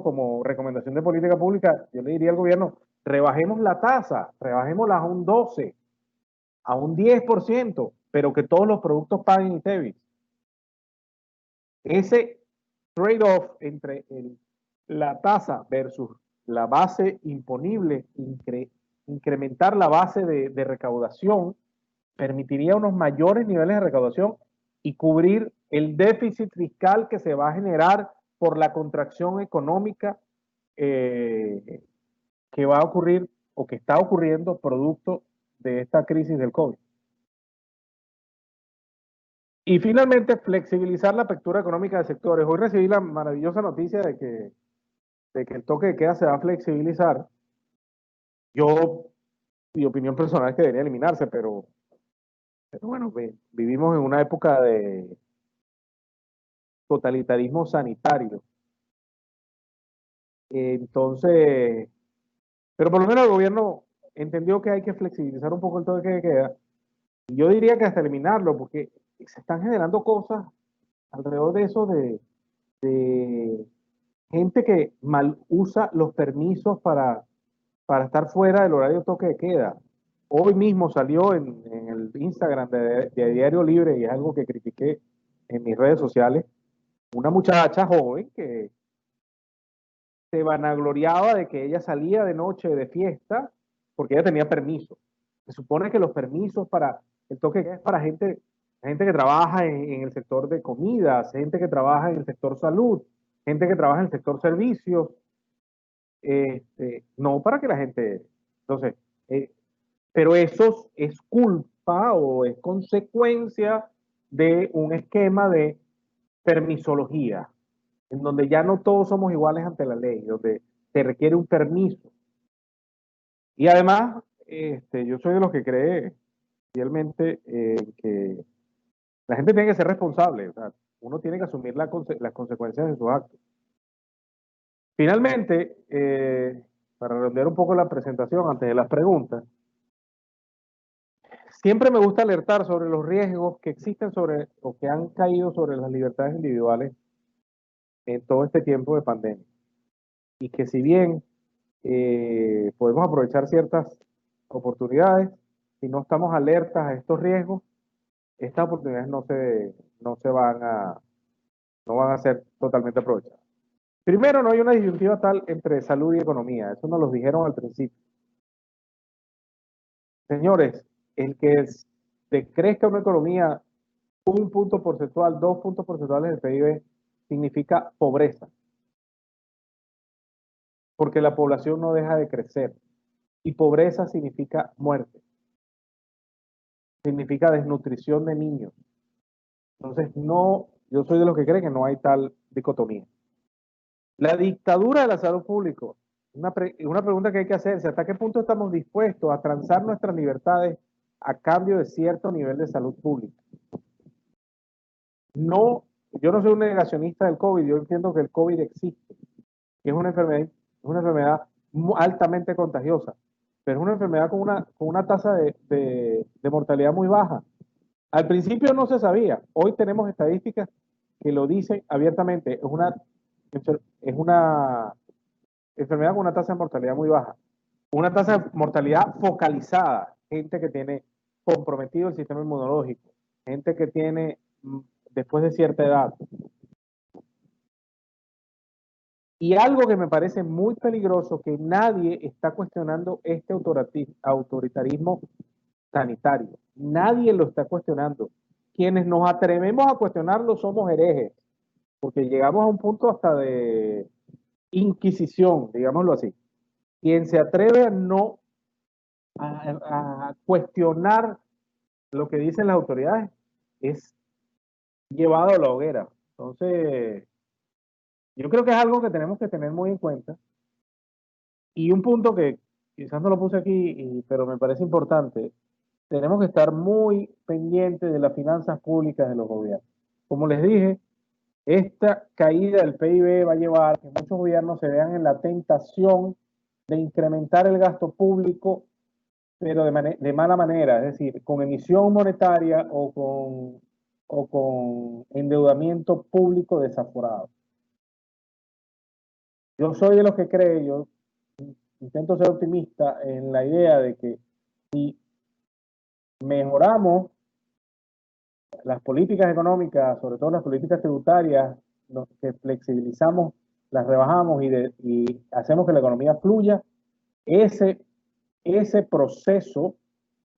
como recomendación de política pública, yo le diría al gobierno: rebajemos la tasa, rebajémosla a un 12, a un 10%, pero que todos los productos paguen ITEVIS. Ese trade-off entre la tasa versus la base imponible, incrementar la base de recaudación, permitiría unos mayores niveles de recaudación y cubrir el déficit fiscal que se va a generar por la contracción económica que va a ocurrir o que está ocurriendo producto de esta crisis del COVID. Y finalmente, flexibilizar la apertura económica de sectores. Hoy recibí la maravillosa noticia de que el toque de queda se va a flexibilizar. Yo, mi opinión personal es que debería eliminarse, pero bueno, vivimos en una época de totalitarismo sanitario. Entonces, pero por lo menos el gobierno entendió que hay que flexibilizar un poco el toque de queda. Y yo diría que hasta eliminarlo, porque se están generando cosas alrededor de eso de gente que mal usa los permisos para estar fuera del horario de toque de queda. Hoy mismo salió en el Instagram de Diario Libre, y es algo que critiqué en mis redes sociales, una muchacha joven que se vanagloriaba de que ella salía de noche de fiesta porque ella tenía permiso. Se supone que los permisos para el toque de queda es para gente que trabaja en el sector de comidas, gente que trabaja en el sector salud, gente que trabaja en el sector servicios, no para que la gente. Entonces, pero eso es culpa o es consecuencia de un esquema de permisología, en donde ya no todos somos iguales ante la ley, donde se requiere un permiso. Y además, yo soy de los que cree fielmente que la gente tiene que ser responsable, o sea, uno tiene que asumir las consecuencias de sus actos. Finalmente, para redondear un poco la presentación antes de las preguntas, siempre me gusta alertar sobre los riesgos que existen sobre o que han caído sobre las libertades individuales en todo este tiempo de pandemia. Y que si bien podemos aprovechar ciertas oportunidades, si no estamos alertas a estos riesgos, estas oportunidades no van a ser totalmente aprovechadas. Primero, no hay una disyuntiva tal entre salud y economía. Eso nos lo dijeron al principio. Señores, el que crezca una economía 1 punto porcentual, 2 puntos porcentuales del PIB, significa pobreza. Porque la población no deja de crecer. Y pobreza significa muerte. significa desnutrición de niños. Entonces, no, yo soy de los que creen que no hay tal dicotomía. La dictadura de la salud pública, una pregunta que hay que hacerse: ¿hasta qué punto estamos dispuestos a transar nuestras libertades a cambio de cierto nivel de salud pública? No, yo no soy un negacionista del COVID, yo entiendo que el COVID existe, que es una enfermedad altamente contagiosa, pero es una enfermedad con una tasa de mortalidad muy baja. Al principio no se sabía, hoy tenemos estadísticas que lo dicen abiertamente: es una enfermedad con una tasa de mortalidad muy baja, una tasa de mortalidad focalizada, gente que tiene comprometido el sistema inmunológico, gente que tiene después de cierta edad. Y algo que me parece muy peligroso, que nadie está cuestionando este autoritarismo sanitario. Nadie lo está cuestionando. Quienes nos atrevemos a cuestionarlo somos herejes, porque llegamos a un punto hasta de inquisición, digámoslo así. Quien se atreve a cuestionar lo que dicen las autoridades es llevado a la hoguera. Entonces, yo creo que es algo que tenemos que tener muy en cuenta. Y un punto que quizás no lo puse aquí, pero me parece importante: tenemos que estar muy pendientes de las finanzas públicas de los gobiernos. Como les dije, esta caída del PIB va a llevar a que muchos gobiernos se vean en la tentación de incrementar el gasto público, pero de mala manera, es decir, con emisión monetaria o con endeudamiento público desaforado. Yo soy de los que cree, yo intento ser optimista en la idea de que si mejoramos las políticas económicas, sobre todo las políticas tributarias, que flexibilizamos, las rebajamos y hacemos que la economía fluya, ese proceso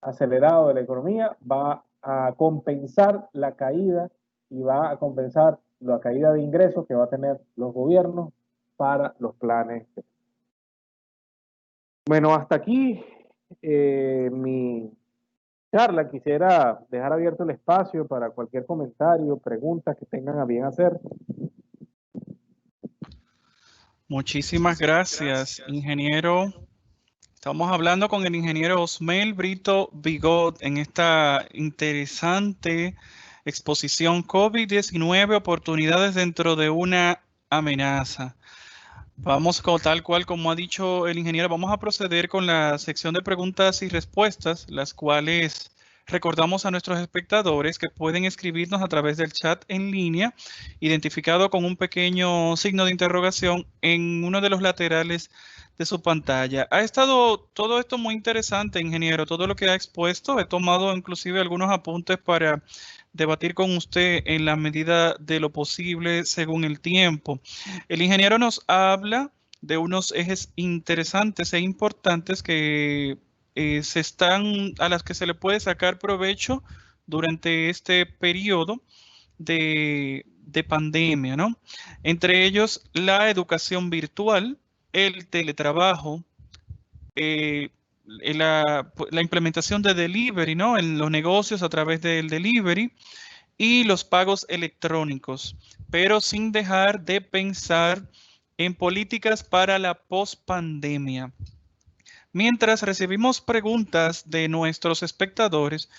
acelerado de la economía va a compensar la caída y va a compensar la caída de ingresos que va a tener los gobiernos para los planes. Bueno, hasta aquí mi charla. Quisiera dejar abierto el espacio para cualquier comentario, preguntas que tengan a bien hacer. Muchísimas gracias, ingeniero. Estamos hablando con el ingeniero Osmel Brito Bigot en esta interesante exposición COVID-19, oportunidades dentro de una amenaza. Vamos, tal cual como ha dicho el ingeniero, vamos a proceder con la sección de preguntas y respuestas, las cuales recordamos a nuestros espectadores que pueden escribirnos a través del chat en línea, identificado con un pequeño signo de interrogación en uno de los laterales de su pantalla. Ha estado todo esto muy interesante, ingeniero, todo lo que ha expuesto. He tomado inclusive algunos apuntes para debatir con usted en la medida de lo posible según el tiempo. El ingeniero nos habla de unos ejes interesantes e importantes que a las que se le puede sacar provecho durante este periodo de pandemia, ¿no? Entre ellos, la educación virtual, el teletrabajo, la implementación de delivery, ¿no? En los negocios a través del delivery y los pagos electrónicos, pero sin dejar de pensar en políticas para la pospandemia. Mientras recibimos preguntas de nuestros espectadores,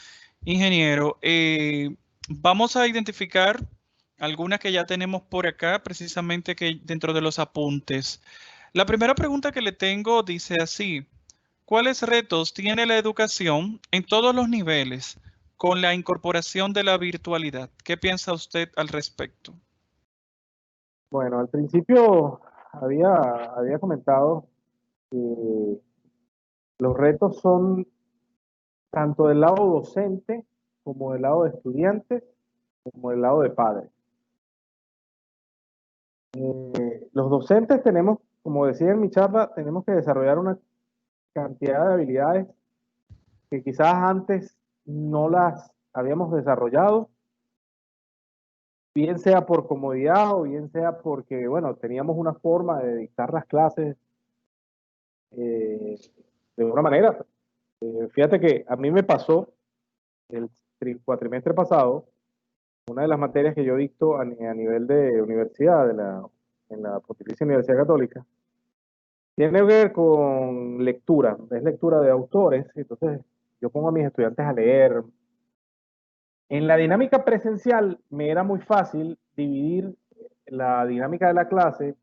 ingeniero, vamos a identificar algunas que ya tenemos por acá, precisamente que dentro de los apuntes. La primera pregunta que le tengo dice así: ¿cuáles retos tiene la educación en todos los niveles con la incorporación de la virtualidad? ¿Qué piensa usted al respecto? Bueno, al principio había comentado que los retos son tanto del lado docente como del lado de estudiantes, como del lado de padres. Los docentes tenemos, como decía en mi charla, tenemos que desarrollar una cantidad de habilidades que quizás antes no las habíamos desarrollado, bien sea por comodidad o bien sea porque, bueno, teníamos una forma de dictar las clases de una manera. Fíjate que a mí me pasó el cuatrimestre pasado, una de las materias que yo dicto a nivel de universidad, en la Pontificia Universidad Católica, tiene que ver con lectura, es lectura de autores. Entonces yo pongo a mis estudiantes a leer. En la dinámica presencial me era muy fácil dividir la dinámica de la clase,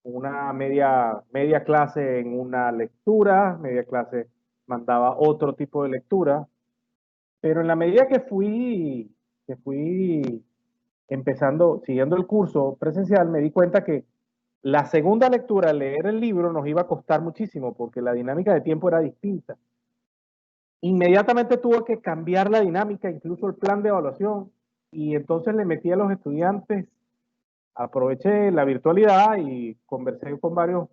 una media clase en una lectura, media clase mandaba otro tipo de lectura, pero en la medida que fui empezando, siguiendo el curso presencial, me di cuenta que la segunda lectura, leer el libro, nos iba a costar muchísimo porque la dinámica de tiempo era distinta. Inmediatamente tuve que cambiar la dinámica, incluso el plan de evaluación, y entonces le metí a los estudiantes, aproveché la virtualidad y conversé con varios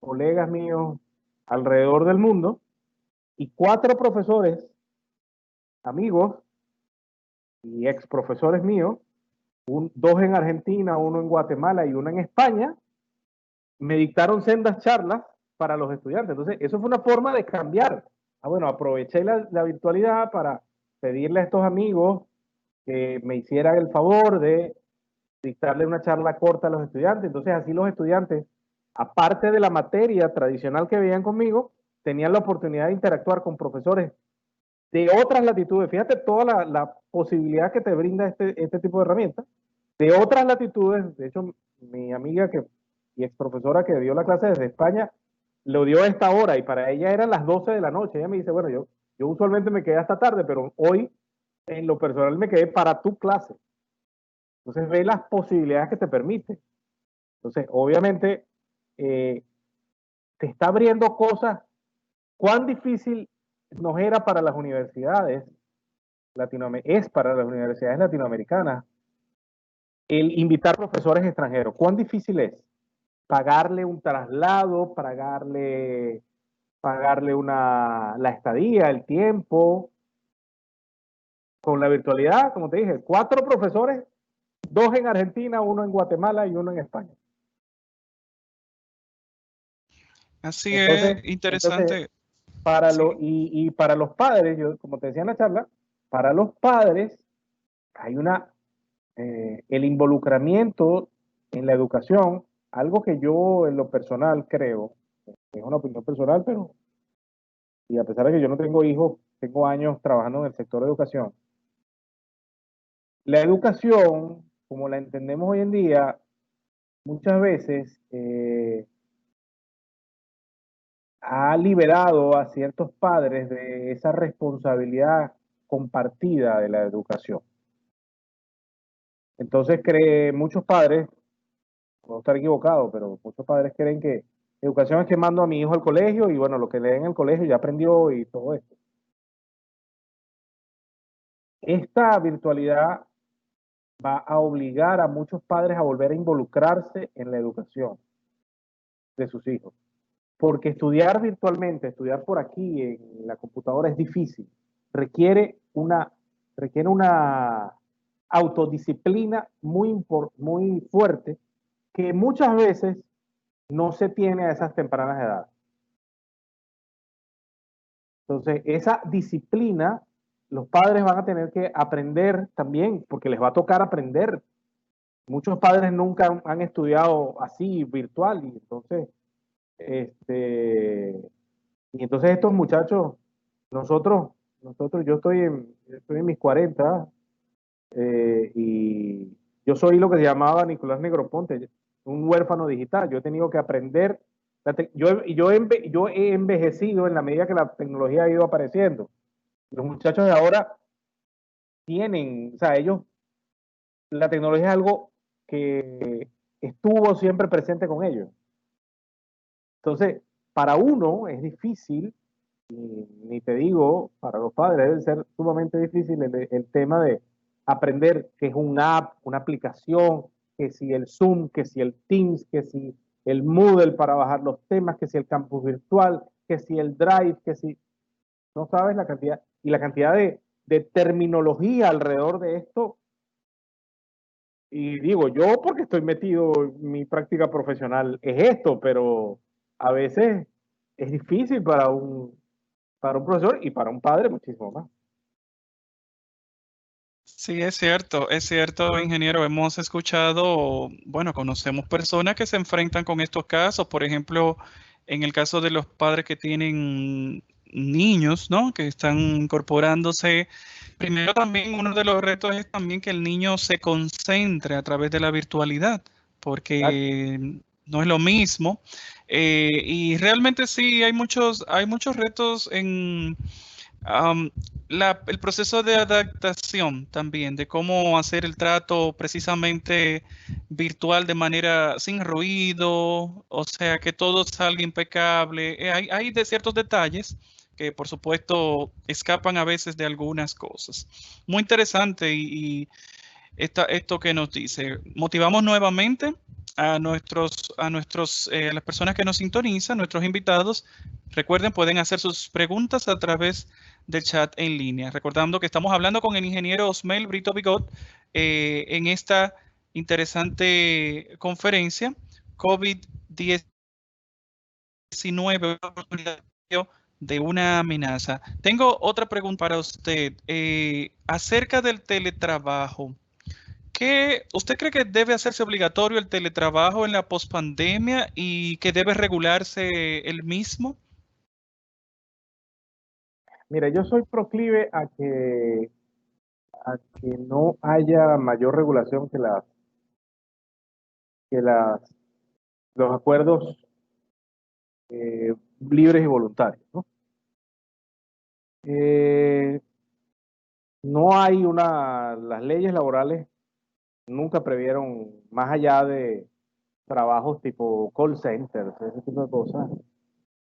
colegas míos alrededor del mundo, y 4 profesores, amigos y ex profesores míos, 2 en Argentina, 1 en Guatemala y 1 en España, me dictaron sendas charlas para los estudiantes. Entonces, eso fue una forma de cambiar. Bueno, aproveché la virtualidad para pedirle a estos amigos que me hicieran el favor de dictarle una charla corta a los estudiantes. Entonces, así los estudiantes, aparte de la materia tradicional que veían conmigo, tenían la oportunidad de interactuar con profesores de otras latitudes. Fíjate toda la posibilidad que te brinda este tipo de herramientas. De otras latitudes, de hecho, mi amiga y ex profesora que dio la clase desde España, lo dio a esta hora y para ella eran las 12 de la noche. Ella me dice, bueno, yo usualmente me quedé hasta tarde, pero hoy en lo personal me quedé para tu clase. Entonces ve las posibilidades que te permite. Entonces, obviamente, te está abriendo cosas. ¿Cuán difícil nos era para las universidades es para las universidades latinoamericanas el invitar profesores extranjeros? ¿Cuán difícil es pagarle un traslado, pagarle la estadía, el tiempo? Con la virtualidad, como te dije, 4 profesores, 2 en Argentina, 1 en Guatemala y 1 en España. Así es, Entonces interesante. Sí. y para los padres, yo, como te decía en la charla, para los padres hay el involucramiento en la educación, algo que yo en lo personal creo, es una opinión personal, pero y a pesar de que yo no tengo hijos, tengo años trabajando en el sector de educación. La educación, como la entendemos hoy en día, muchas veces ha liberado a ciertos padres de esa responsabilidad compartida de la educación. Entonces, muchos padres, puedo estar equivocado, pero muchos padres creen que educación es que mando a mi hijo al colegio y bueno, lo que lee en el colegio ya aprendió y todo esto. Esta virtualidad va a obligar a muchos padres a volver a involucrarse en la educación de sus hijos. Porque estudiar virtualmente, estudiar por aquí en la computadora es difícil. Requiere una autodisciplina muy fuerte que muchas veces no se tiene a esas tempranas edades. Entonces, esa disciplina, los padres van a tener que aprender también, porque les va a tocar aprender. Muchos padres nunca han estudiado así, virtual, y entonces, y entonces estos muchachos, nosotros, yo estoy en mis 40 y yo soy lo que se llamaba Nicolás Negroponte, un huérfano digital. Yo he tenido que aprender, yo he envejecido en la medida que la tecnología ha ido apareciendo. Los muchachos de ahora o sea, la tecnología es algo que estuvo siempre presente con ellos. Entonces, para uno es difícil, ni te digo, para los padres debe ser sumamente difícil el tema de aprender qué es una app, una aplicación, que si el Zoom, que si el Teams, que si el Moodle para bajar los temas, que si el campus virtual, que si el Drive, que si no sabes la cantidad de terminología alrededor de esto. Y digo, yo porque estoy metido en mi práctica profesional es esto, pero a veces es difícil para un profesor y para un padre muchísimo más. Sí, es cierto, ingeniero. Hemos escuchado, bueno, conocemos personas que se enfrentan con estos casos. Por ejemplo, en el caso de los padres que tienen niños, ¿no? Que están incorporándose. Primero también uno de los retos es también que el niño se concentre a través de la virtualidad, porque no es lo mismo. Y realmente sí, hay muchos retos en Am, el proceso de adaptación también, de cómo hacer el trato precisamente virtual de manera sin ruido, o sea, que todo salga impecable. Hay de ciertos detalles que por supuesto escapan a veces de algunas cosas. Muy interesante y esto que nos dice. Motivamos nuevamente a las personas que nos sintonizan, nuestros invitados. Recuerden, pueden hacer sus preguntas a través del chat en línea. Recordando que estamos hablando con el ingeniero Osmel Brito Bigot en esta interesante conferencia COVID-19, oportunidad de una amenaza. Tengo otra pregunta para usted acerca del teletrabajo. ¿Usted cree que debe hacerse obligatorio el teletrabajo en la pospandemia y que debe regularse el mismo? Mira, yo soy proclive a que no haya mayor regulación que los acuerdos libres y voluntarios, ¿no? Eh, no hay las leyes laborales nunca previeron, más allá de trabajos tipo call centers, ese tipo de cosas,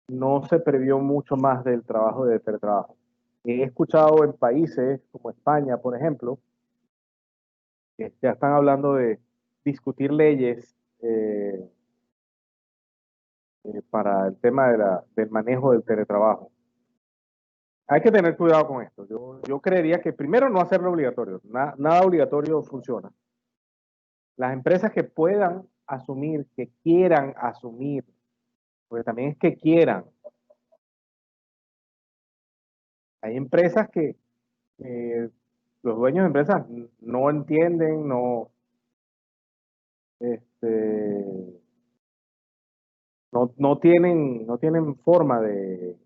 no se previó mucho más del trabajo de teletrabajo. He escuchado en países como España, por ejemplo, que ya están hablando de discutir leyes para el tema del manejo del teletrabajo. Hay que tener cuidado con esto. Yo creería que primero no hacerlo obligatorio. Nada obligatorio funciona. Las empresas que puedan asumir, que quieran asumir, porque también es que quieran. Hay empresas que los dueños de empresas no entienden, este, no tienen forma de,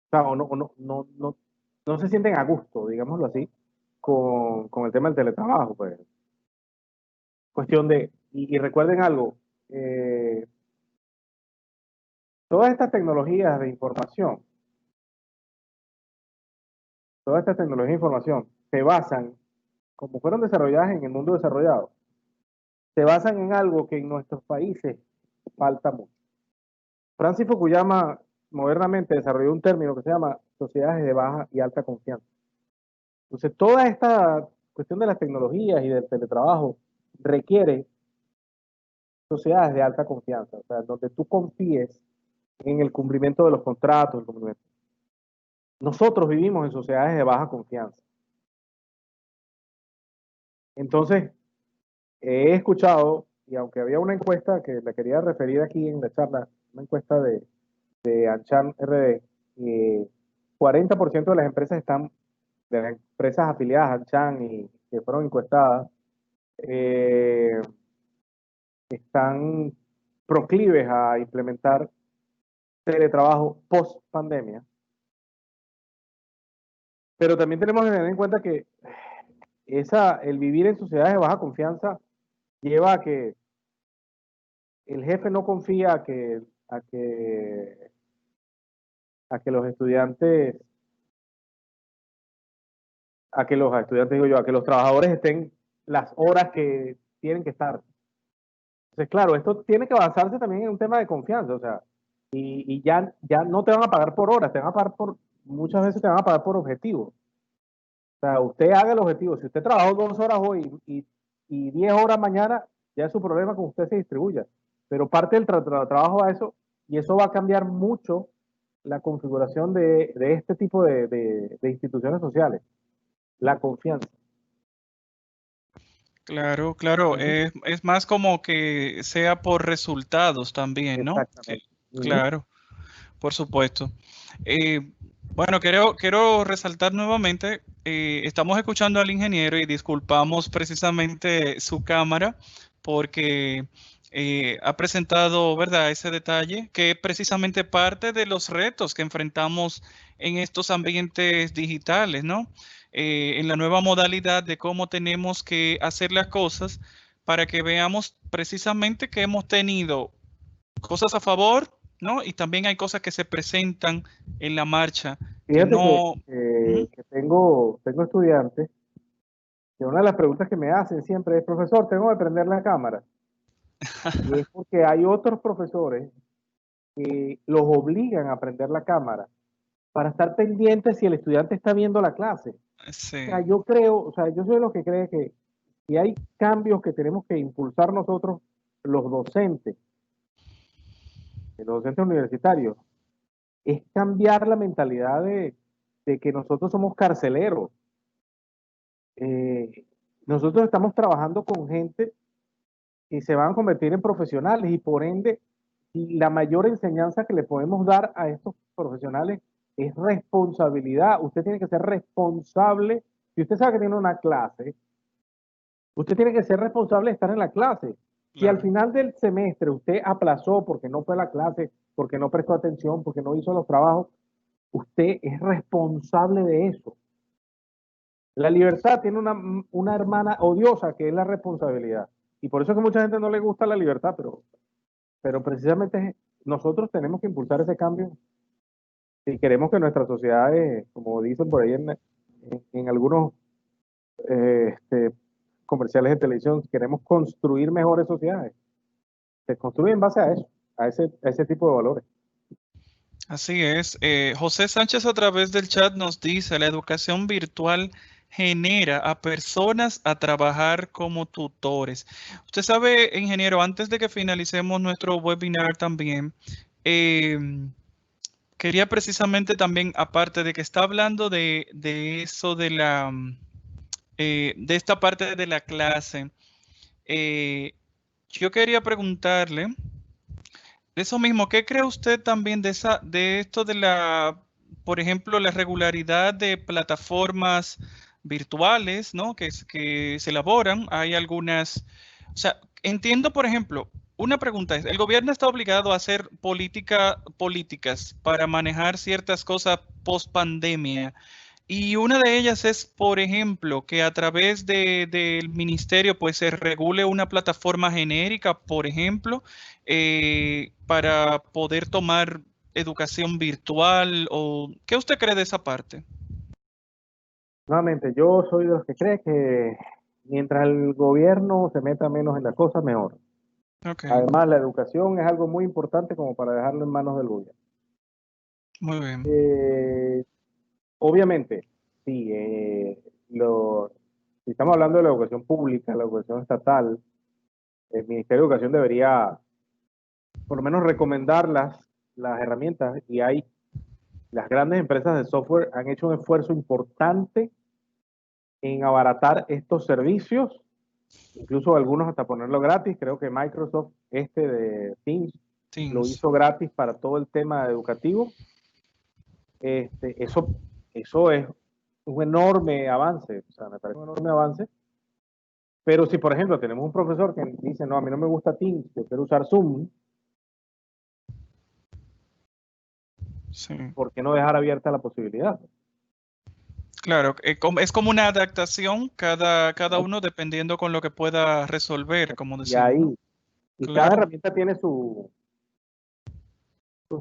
o sea, no se sienten a gusto, digámoslo así, con el tema del teletrabajo, pues. Cuestión y recuerden algo, eh, todas estas tecnologías de información, todas estas tecnologías de información se basan, como fueron desarrolladas en el mundo desarrollado, se basan en algo que en nuestros países falta mucho. Francis Fukuyama modernamente desarrolló un término que se llama sociedades de baja y alta confianza. Entonces, toda esta cuestión de las tecnologías y del teletrabajo requiere sociedades de alta confianza, o sea, donde tú confíes en el cumplimiento de los contratos. Nosotros vivimos en sociedades de baja confianza. Entonces, he escuchado, y aunque había una encuesta que le quería referir aquí en la charla, una encuesta de Anchan RD, 40% de las empresas de las empresas afiliadas a Anchan y que fueron encuestadas, están proclives a implementar teletrabajo post pandemia. Pero también tenemos que tener en cuenta que el vivir en sociedades de baja confianza lleva a que el jefe no confía a que los estudiantes, digo yo, a que los trabajadores estén las horas que tienen que estar. Entonces, claro, esto tiene que basarse también en un tema de confianza, o sea, y ya no te van a pagar por horas, muchas veces te van a pagar por objetivos. O sea, usted haga el objetivo. Si usted trabajó 2 horas hoy y 10 horas mañana, ya es su problema con usted se distribuya. Pero parte del trabajo a eso, y eso va a cambiar mucho la configuración de este tipo de instituciones sociales. La confianza. Claro, claro, Ujú. es más como que sea por resultados también, ¿no? Exactamente. Ujú. Claro, por supuesto. Eh, Bueno, quiero resaltar nuevamente, estamos escuchando al ingeniero y disculpamos precisamente su cámara porque ha presentado, ¿verdad?, ese detalle que es precisamente parte de los retos que enfrentamos en estos ambientes digitales, ¿no? En la nueva modalidad de cómo tenemos que hacer las cosas para que veamos precisamente que hemos tenido cosas a favor, ¿no? Y también hay cosas que se presentan en la marcha que Fíjate no. Ujú. que tengo estudiantes que una de las preguntas que me hacen siempre es, profesor, ¿tengo que prender la cámara? Y es porque hay otros profesores que los obligan a prender la cámara para estar pendientes si el estudiante está viendo la clase. O sea, Sí, yo creo, o sea, yo soy de los que cree que si hay cambios que tenemos que impulsar nosotros, los docentes, los docentes universitarios, es cambiar la mentalidad de que nosotros somos carceleros. Eh, nosotros estamos trabajando con gente que se van a convertir en profesionales y por ende y la mayor enseñanza que le podemos dar a estos profesionales es responsabilidad. Usted tiene que ser responsable. Si usted sabe que tiene una clase, usted tiene que ser responsable de estar en la clase. Si al claro. final del semestre usted aplazó porque no fue a la clase, porque no prestó atención, porque no hizo los trabajos, usted es responsable de eso. La libertad tiene una hermana odiosa que es la responsabilidad. Y por eso es que mucha gente no le gusta la libertad, pero precisamente nosotros tenemos que impulsar ese cambio si queremos que nuestras sociedades, como dicen por ahí en algunos este, comerciales de televisión, queremos construir mejores sociedades. Se construye en base a eso, a ese tipo de valores. Así es. José Sánchez a través del chat nos dice, la educación virtual genera a personas a trabajar como tutores. Usted sabe, ingeniero, antes de que finalicemos nuestro webinar también, eh, quería precisamente también, aparte de que está hablando de eso de esta parte de la clase, eh, yo quería preguntarle eso mismo, ¿qué cree usted también de esto de por ejemplo, la regularidad de plataformas virtuales, ¿no? Que se elaboran? Hay algunas, o sea, entiendo, por ejemplo, una pregunta es, ¿el gobierno está obligado a hacer políticas para manejar ciertas cosas post pandemia? Y una de ellas es, por ejemplo, que a través del ministerio pues se regule una plataforma genérica, por ejemplo, para poder tomar educación virtual o ¿qué usted cree de esa parte? Nuevamente, yo soy de los que cree que mientras el gobierno se meta menos en las cosas, mejor. Ok, Además, la educación es algo muy importante como para dejarlo en manos del gobierno. muy bien. Eh, obviamente, sí, si estamos hablando de la educación pública, la educación estatal, el Ministerio de Educación debería por lo menos recomendar las herramientas y las grandes empresas de software han hecho un esfuerzo importante en abaratar estos servicios, incluso algunos hasta ponerlo gratis. Creo que Microsoft, de Teams, lo Teams. hizo gratis para todo el tema educativo. Eso, eso es un enorme avance, o sea, me parece un enorme avance. Pero si, por ejemplo, tenemos un profesor que dice, no, a mí no me gusta Teams, yo quiero usar Zoom, Sí. ¿por qué no dejar abierta la posibilidad? Claro, es como una adaptación cada uno dependiendo con lo que pueda resolver, como Y decimos, ¿no? ahí, y cada Claro, herramienta tiene sus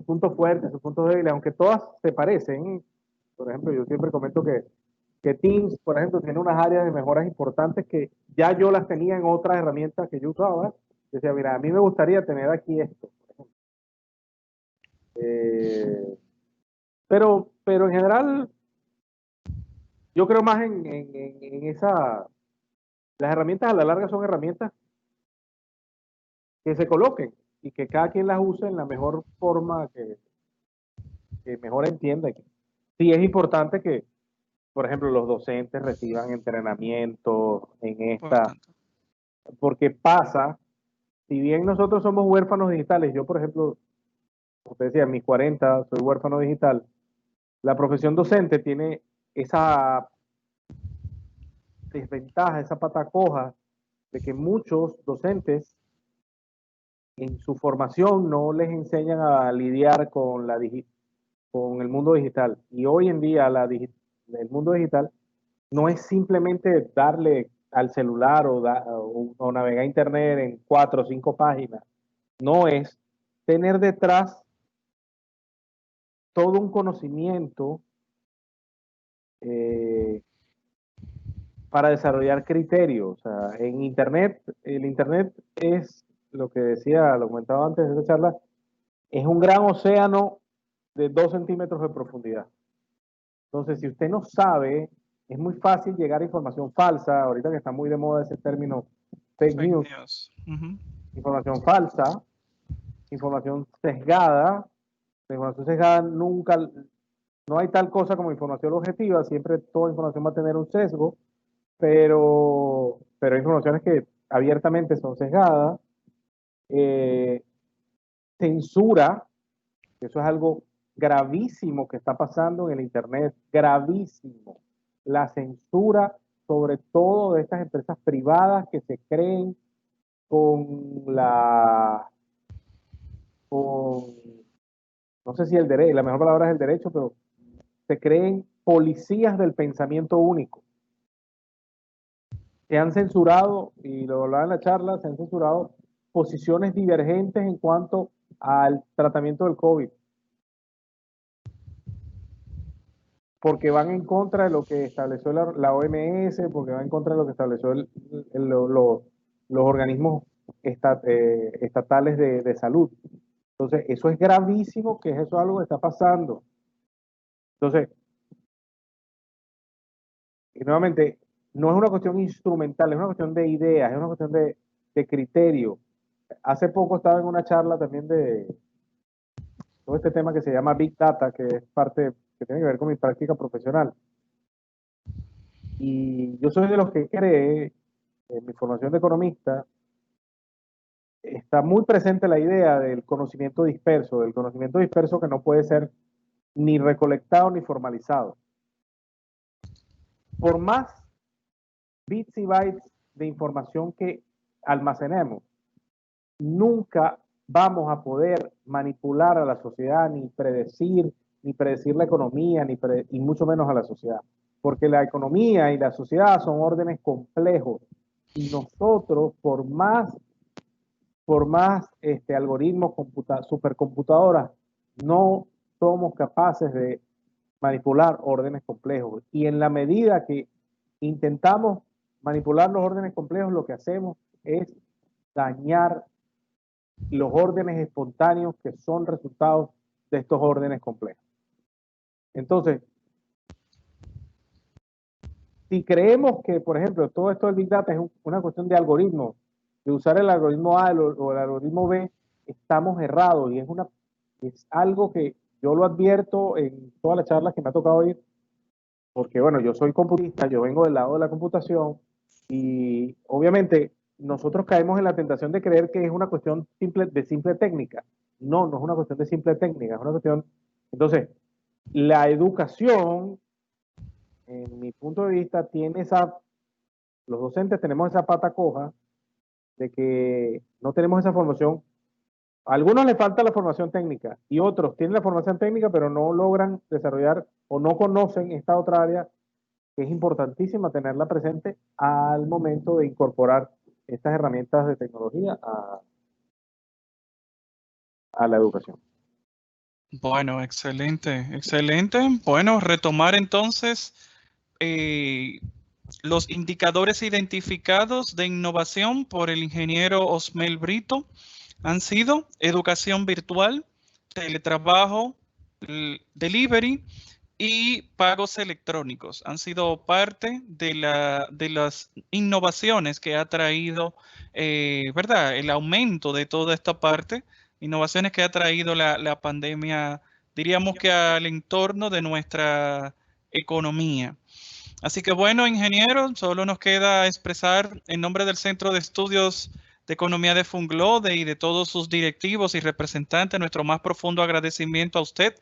puntos fuertes, sus puntos débiles, aunque todas se parecen. Por ejemplo, yo siempre comento que Teams, por ejemplo, tiene unas áreas de mejoras importantes que ya yo las tenía en otras herramientas que yo usaba. Decía, mira, a mí me gustaría tener aquí esto. Eh, pero en general, yo creo más en esa. Las herramientas a la larga son herramientas que se coloquen y que cada quien las use en la mejor forma que mejor entienda. Sí, es importante que, por ejemplo, los docentes reciban entrenamiento en esta, importante. porque pasa, si bien nosotros somos huérfanos digitales, yo, por ejemplo, como te decía, en mis 40 soy huérfano digital, La profesión docente tiene esa desventaja, esa pata coja de que muchos docentes en su formación no les enseñan a lidiar con con el mundo digital. Y hoy en día el mundo digital no es simplemente darle al celular o navegar a internet en 4 o 5 páginas. No, es tener detrás todo un conocimiento para desarrollar criterios. O sea, en internet, el internet es lo que decía, lo comentaba antes de esta charla, es un gran océano de 2 centímetros de profundidad. Entonces, si usted no sabe, es muy fácil llegar a información falsa. Ahorita que está muy de moda ese término fake news. Información falsa, información sesgada. La información sesgada nunca, no hay tal cosa como información objetiva, siempre toda información va a tener un sesgo, pero hay informaciones que abiertamente son sesgadas. Censura, eso es algo gravísimo que está pasando en el internet, gravísimo. La censura, sobre todo de estas empresas privadas que se creen no sé si el derecho, la mejor palabra es el derecho, pero se creen policías del pensamiento único. Se han censurado, y lo hablaba en la charla, se han censurado posiciones divergentes en cuanto al tratamiento del COVID. Porque van en contra de lo que estableció la OMS, porque van en contra de lo que estableció los organismos estatales de salud. Entonces, eso es gravísimo, que eso es algo que está pasando. Entonces, y nuevamente, no es una cuestión instrumental, es una cuestión de ideas, es una cuestión de criterio. Hace poco estaba en una charla también de todo este tema que se llama Big Data, que es parte, que tiene que ver con mi práctica profesional. Y yo soy de los que cree, en mi formación de economista, está muy presente la idea del conocimiento disperso que no puede ser ni recolectado ni formalizado. Por más bits y bytes de información que almacenemos, nunca vamos a poder manipular a la sociedad, ni predecir la economía, y mucho menos a la sociedad. Porque la economía y la sociedad son órdenes complejos. Y nosotros, por más algoritmos, supercomputadoras, no somos capaces de manipular órdenes complejos. Y en la medida que intentamos manipular los órdenes complejos, lo que hacemos es dañar los órdenes espontáneos que son resultados de estos órdenes complejos. Entonces, si creemos que, por ejemplo, todo esto del Big Data es una cuestión de algoritmos, de usar el algoritmo A o el algoritmo B, estamos errados, y es algo que yo lo advierto en todas las charlas que me ha tocado oír, porque bueno, yo soy computista, yo vengo del lado de la computación, y obviamente nosotros caemos en la tentación de creer que es una cuestión de simple técnica. No, no es una cuestión de simple técnica, es una cuestión... Entonces, la educación, en mi punto de vista, los docentes tenemos esa pata coja de que no tenemos esa formación. A algunos les falta la formación técnica y otros tienen la formación técnica pero no logran desarrollar o no conocen esta otra área que es importantísima tenerla presente al momento de incorporar estas herramientas de tecnología a la educación. Bueno, excelente, excelente. Bueno, retomar entonces los indicadores identificados de innovación por el ingeniero Osmel Brito han sido educación virtual, teletrabajo, delivery y pagos electrónicos. Han sido parte de las innovaciones que ha traído, ¿verdad? El aumento de toda esta parte, innovaciones que ha traído la pandemia, diríamos que al entorno de nuestra economía. Así que bueno, ingeniero, solo nos queda expresar en nombre del Centro de Estudios de Economía de Funglode y de todos sus directivos y representantes nuestro más profundo agradecimiento a usted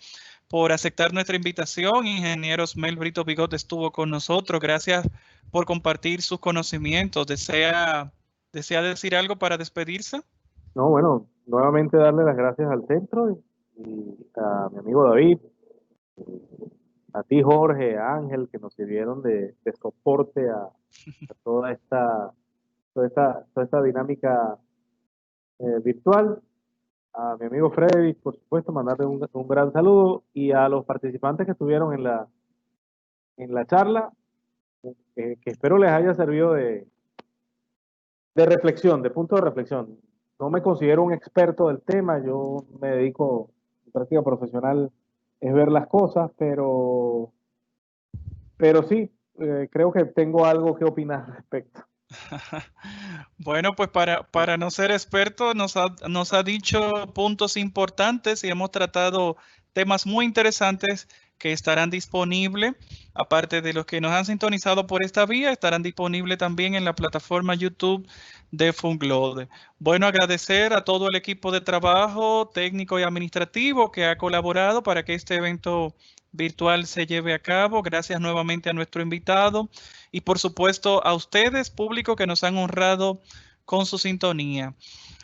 por aceptar nuestra invitación. Ingeniero Osmel Brito Bigot estuvo con nosotros. Gracias por compartir sus conocimientos. ¿Desea decir algo para despedirse? No, bueno, nuevamente darle las gracias al centro y a mi amigo David, a ti Jorge, a Ángel, que nos sirvieron de soporte a toda esta dinámica virtual. A mi amigo Freddy, por supuesto, mandarle un gran saludo, y a los participantes que estuvieron en la charla, que espero les haya servido de reflexión, de punto de reflexión. No me considero un experto del tema, yo me dedico, mi práctica profesional es ver las cosas, pero sí, creo que tengo algo que opinar al respecto. Bueno, pues para no ser experto, nos ha dicho puntos importantes y hemos tratado temas muy interesantes que estarán disponibles, aparte de los que nos han sintonizado por esta vía, estarán disponibles también en la plataforma YouTube de Funglode. Bueno, agradecer a todo el equipo de trabajo técnico y administrativo que ha colaborado para que este evento virtual se lleve a cabo. Gracias nuevamente a nuestro invitado y por supuesto a ustedes, público, que nos han honrado con su sintonía.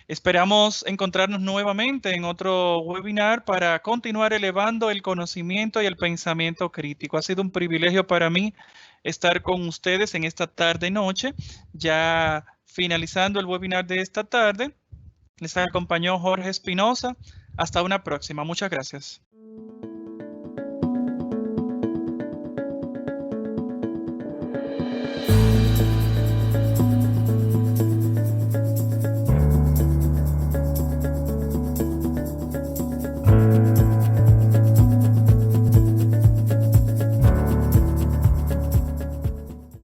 Esperamos encontrarnos nuevamente en otro webinar para continuar elevando el conocimiento y el pensamiento crítico. Ha sido un privilegio para mí estar con ustedes en esta tarde-noche. Ya finalizando el webinar de esta tarde, les acompañó Jorge Espinosa. Hasta una próxima. Muchas gracias.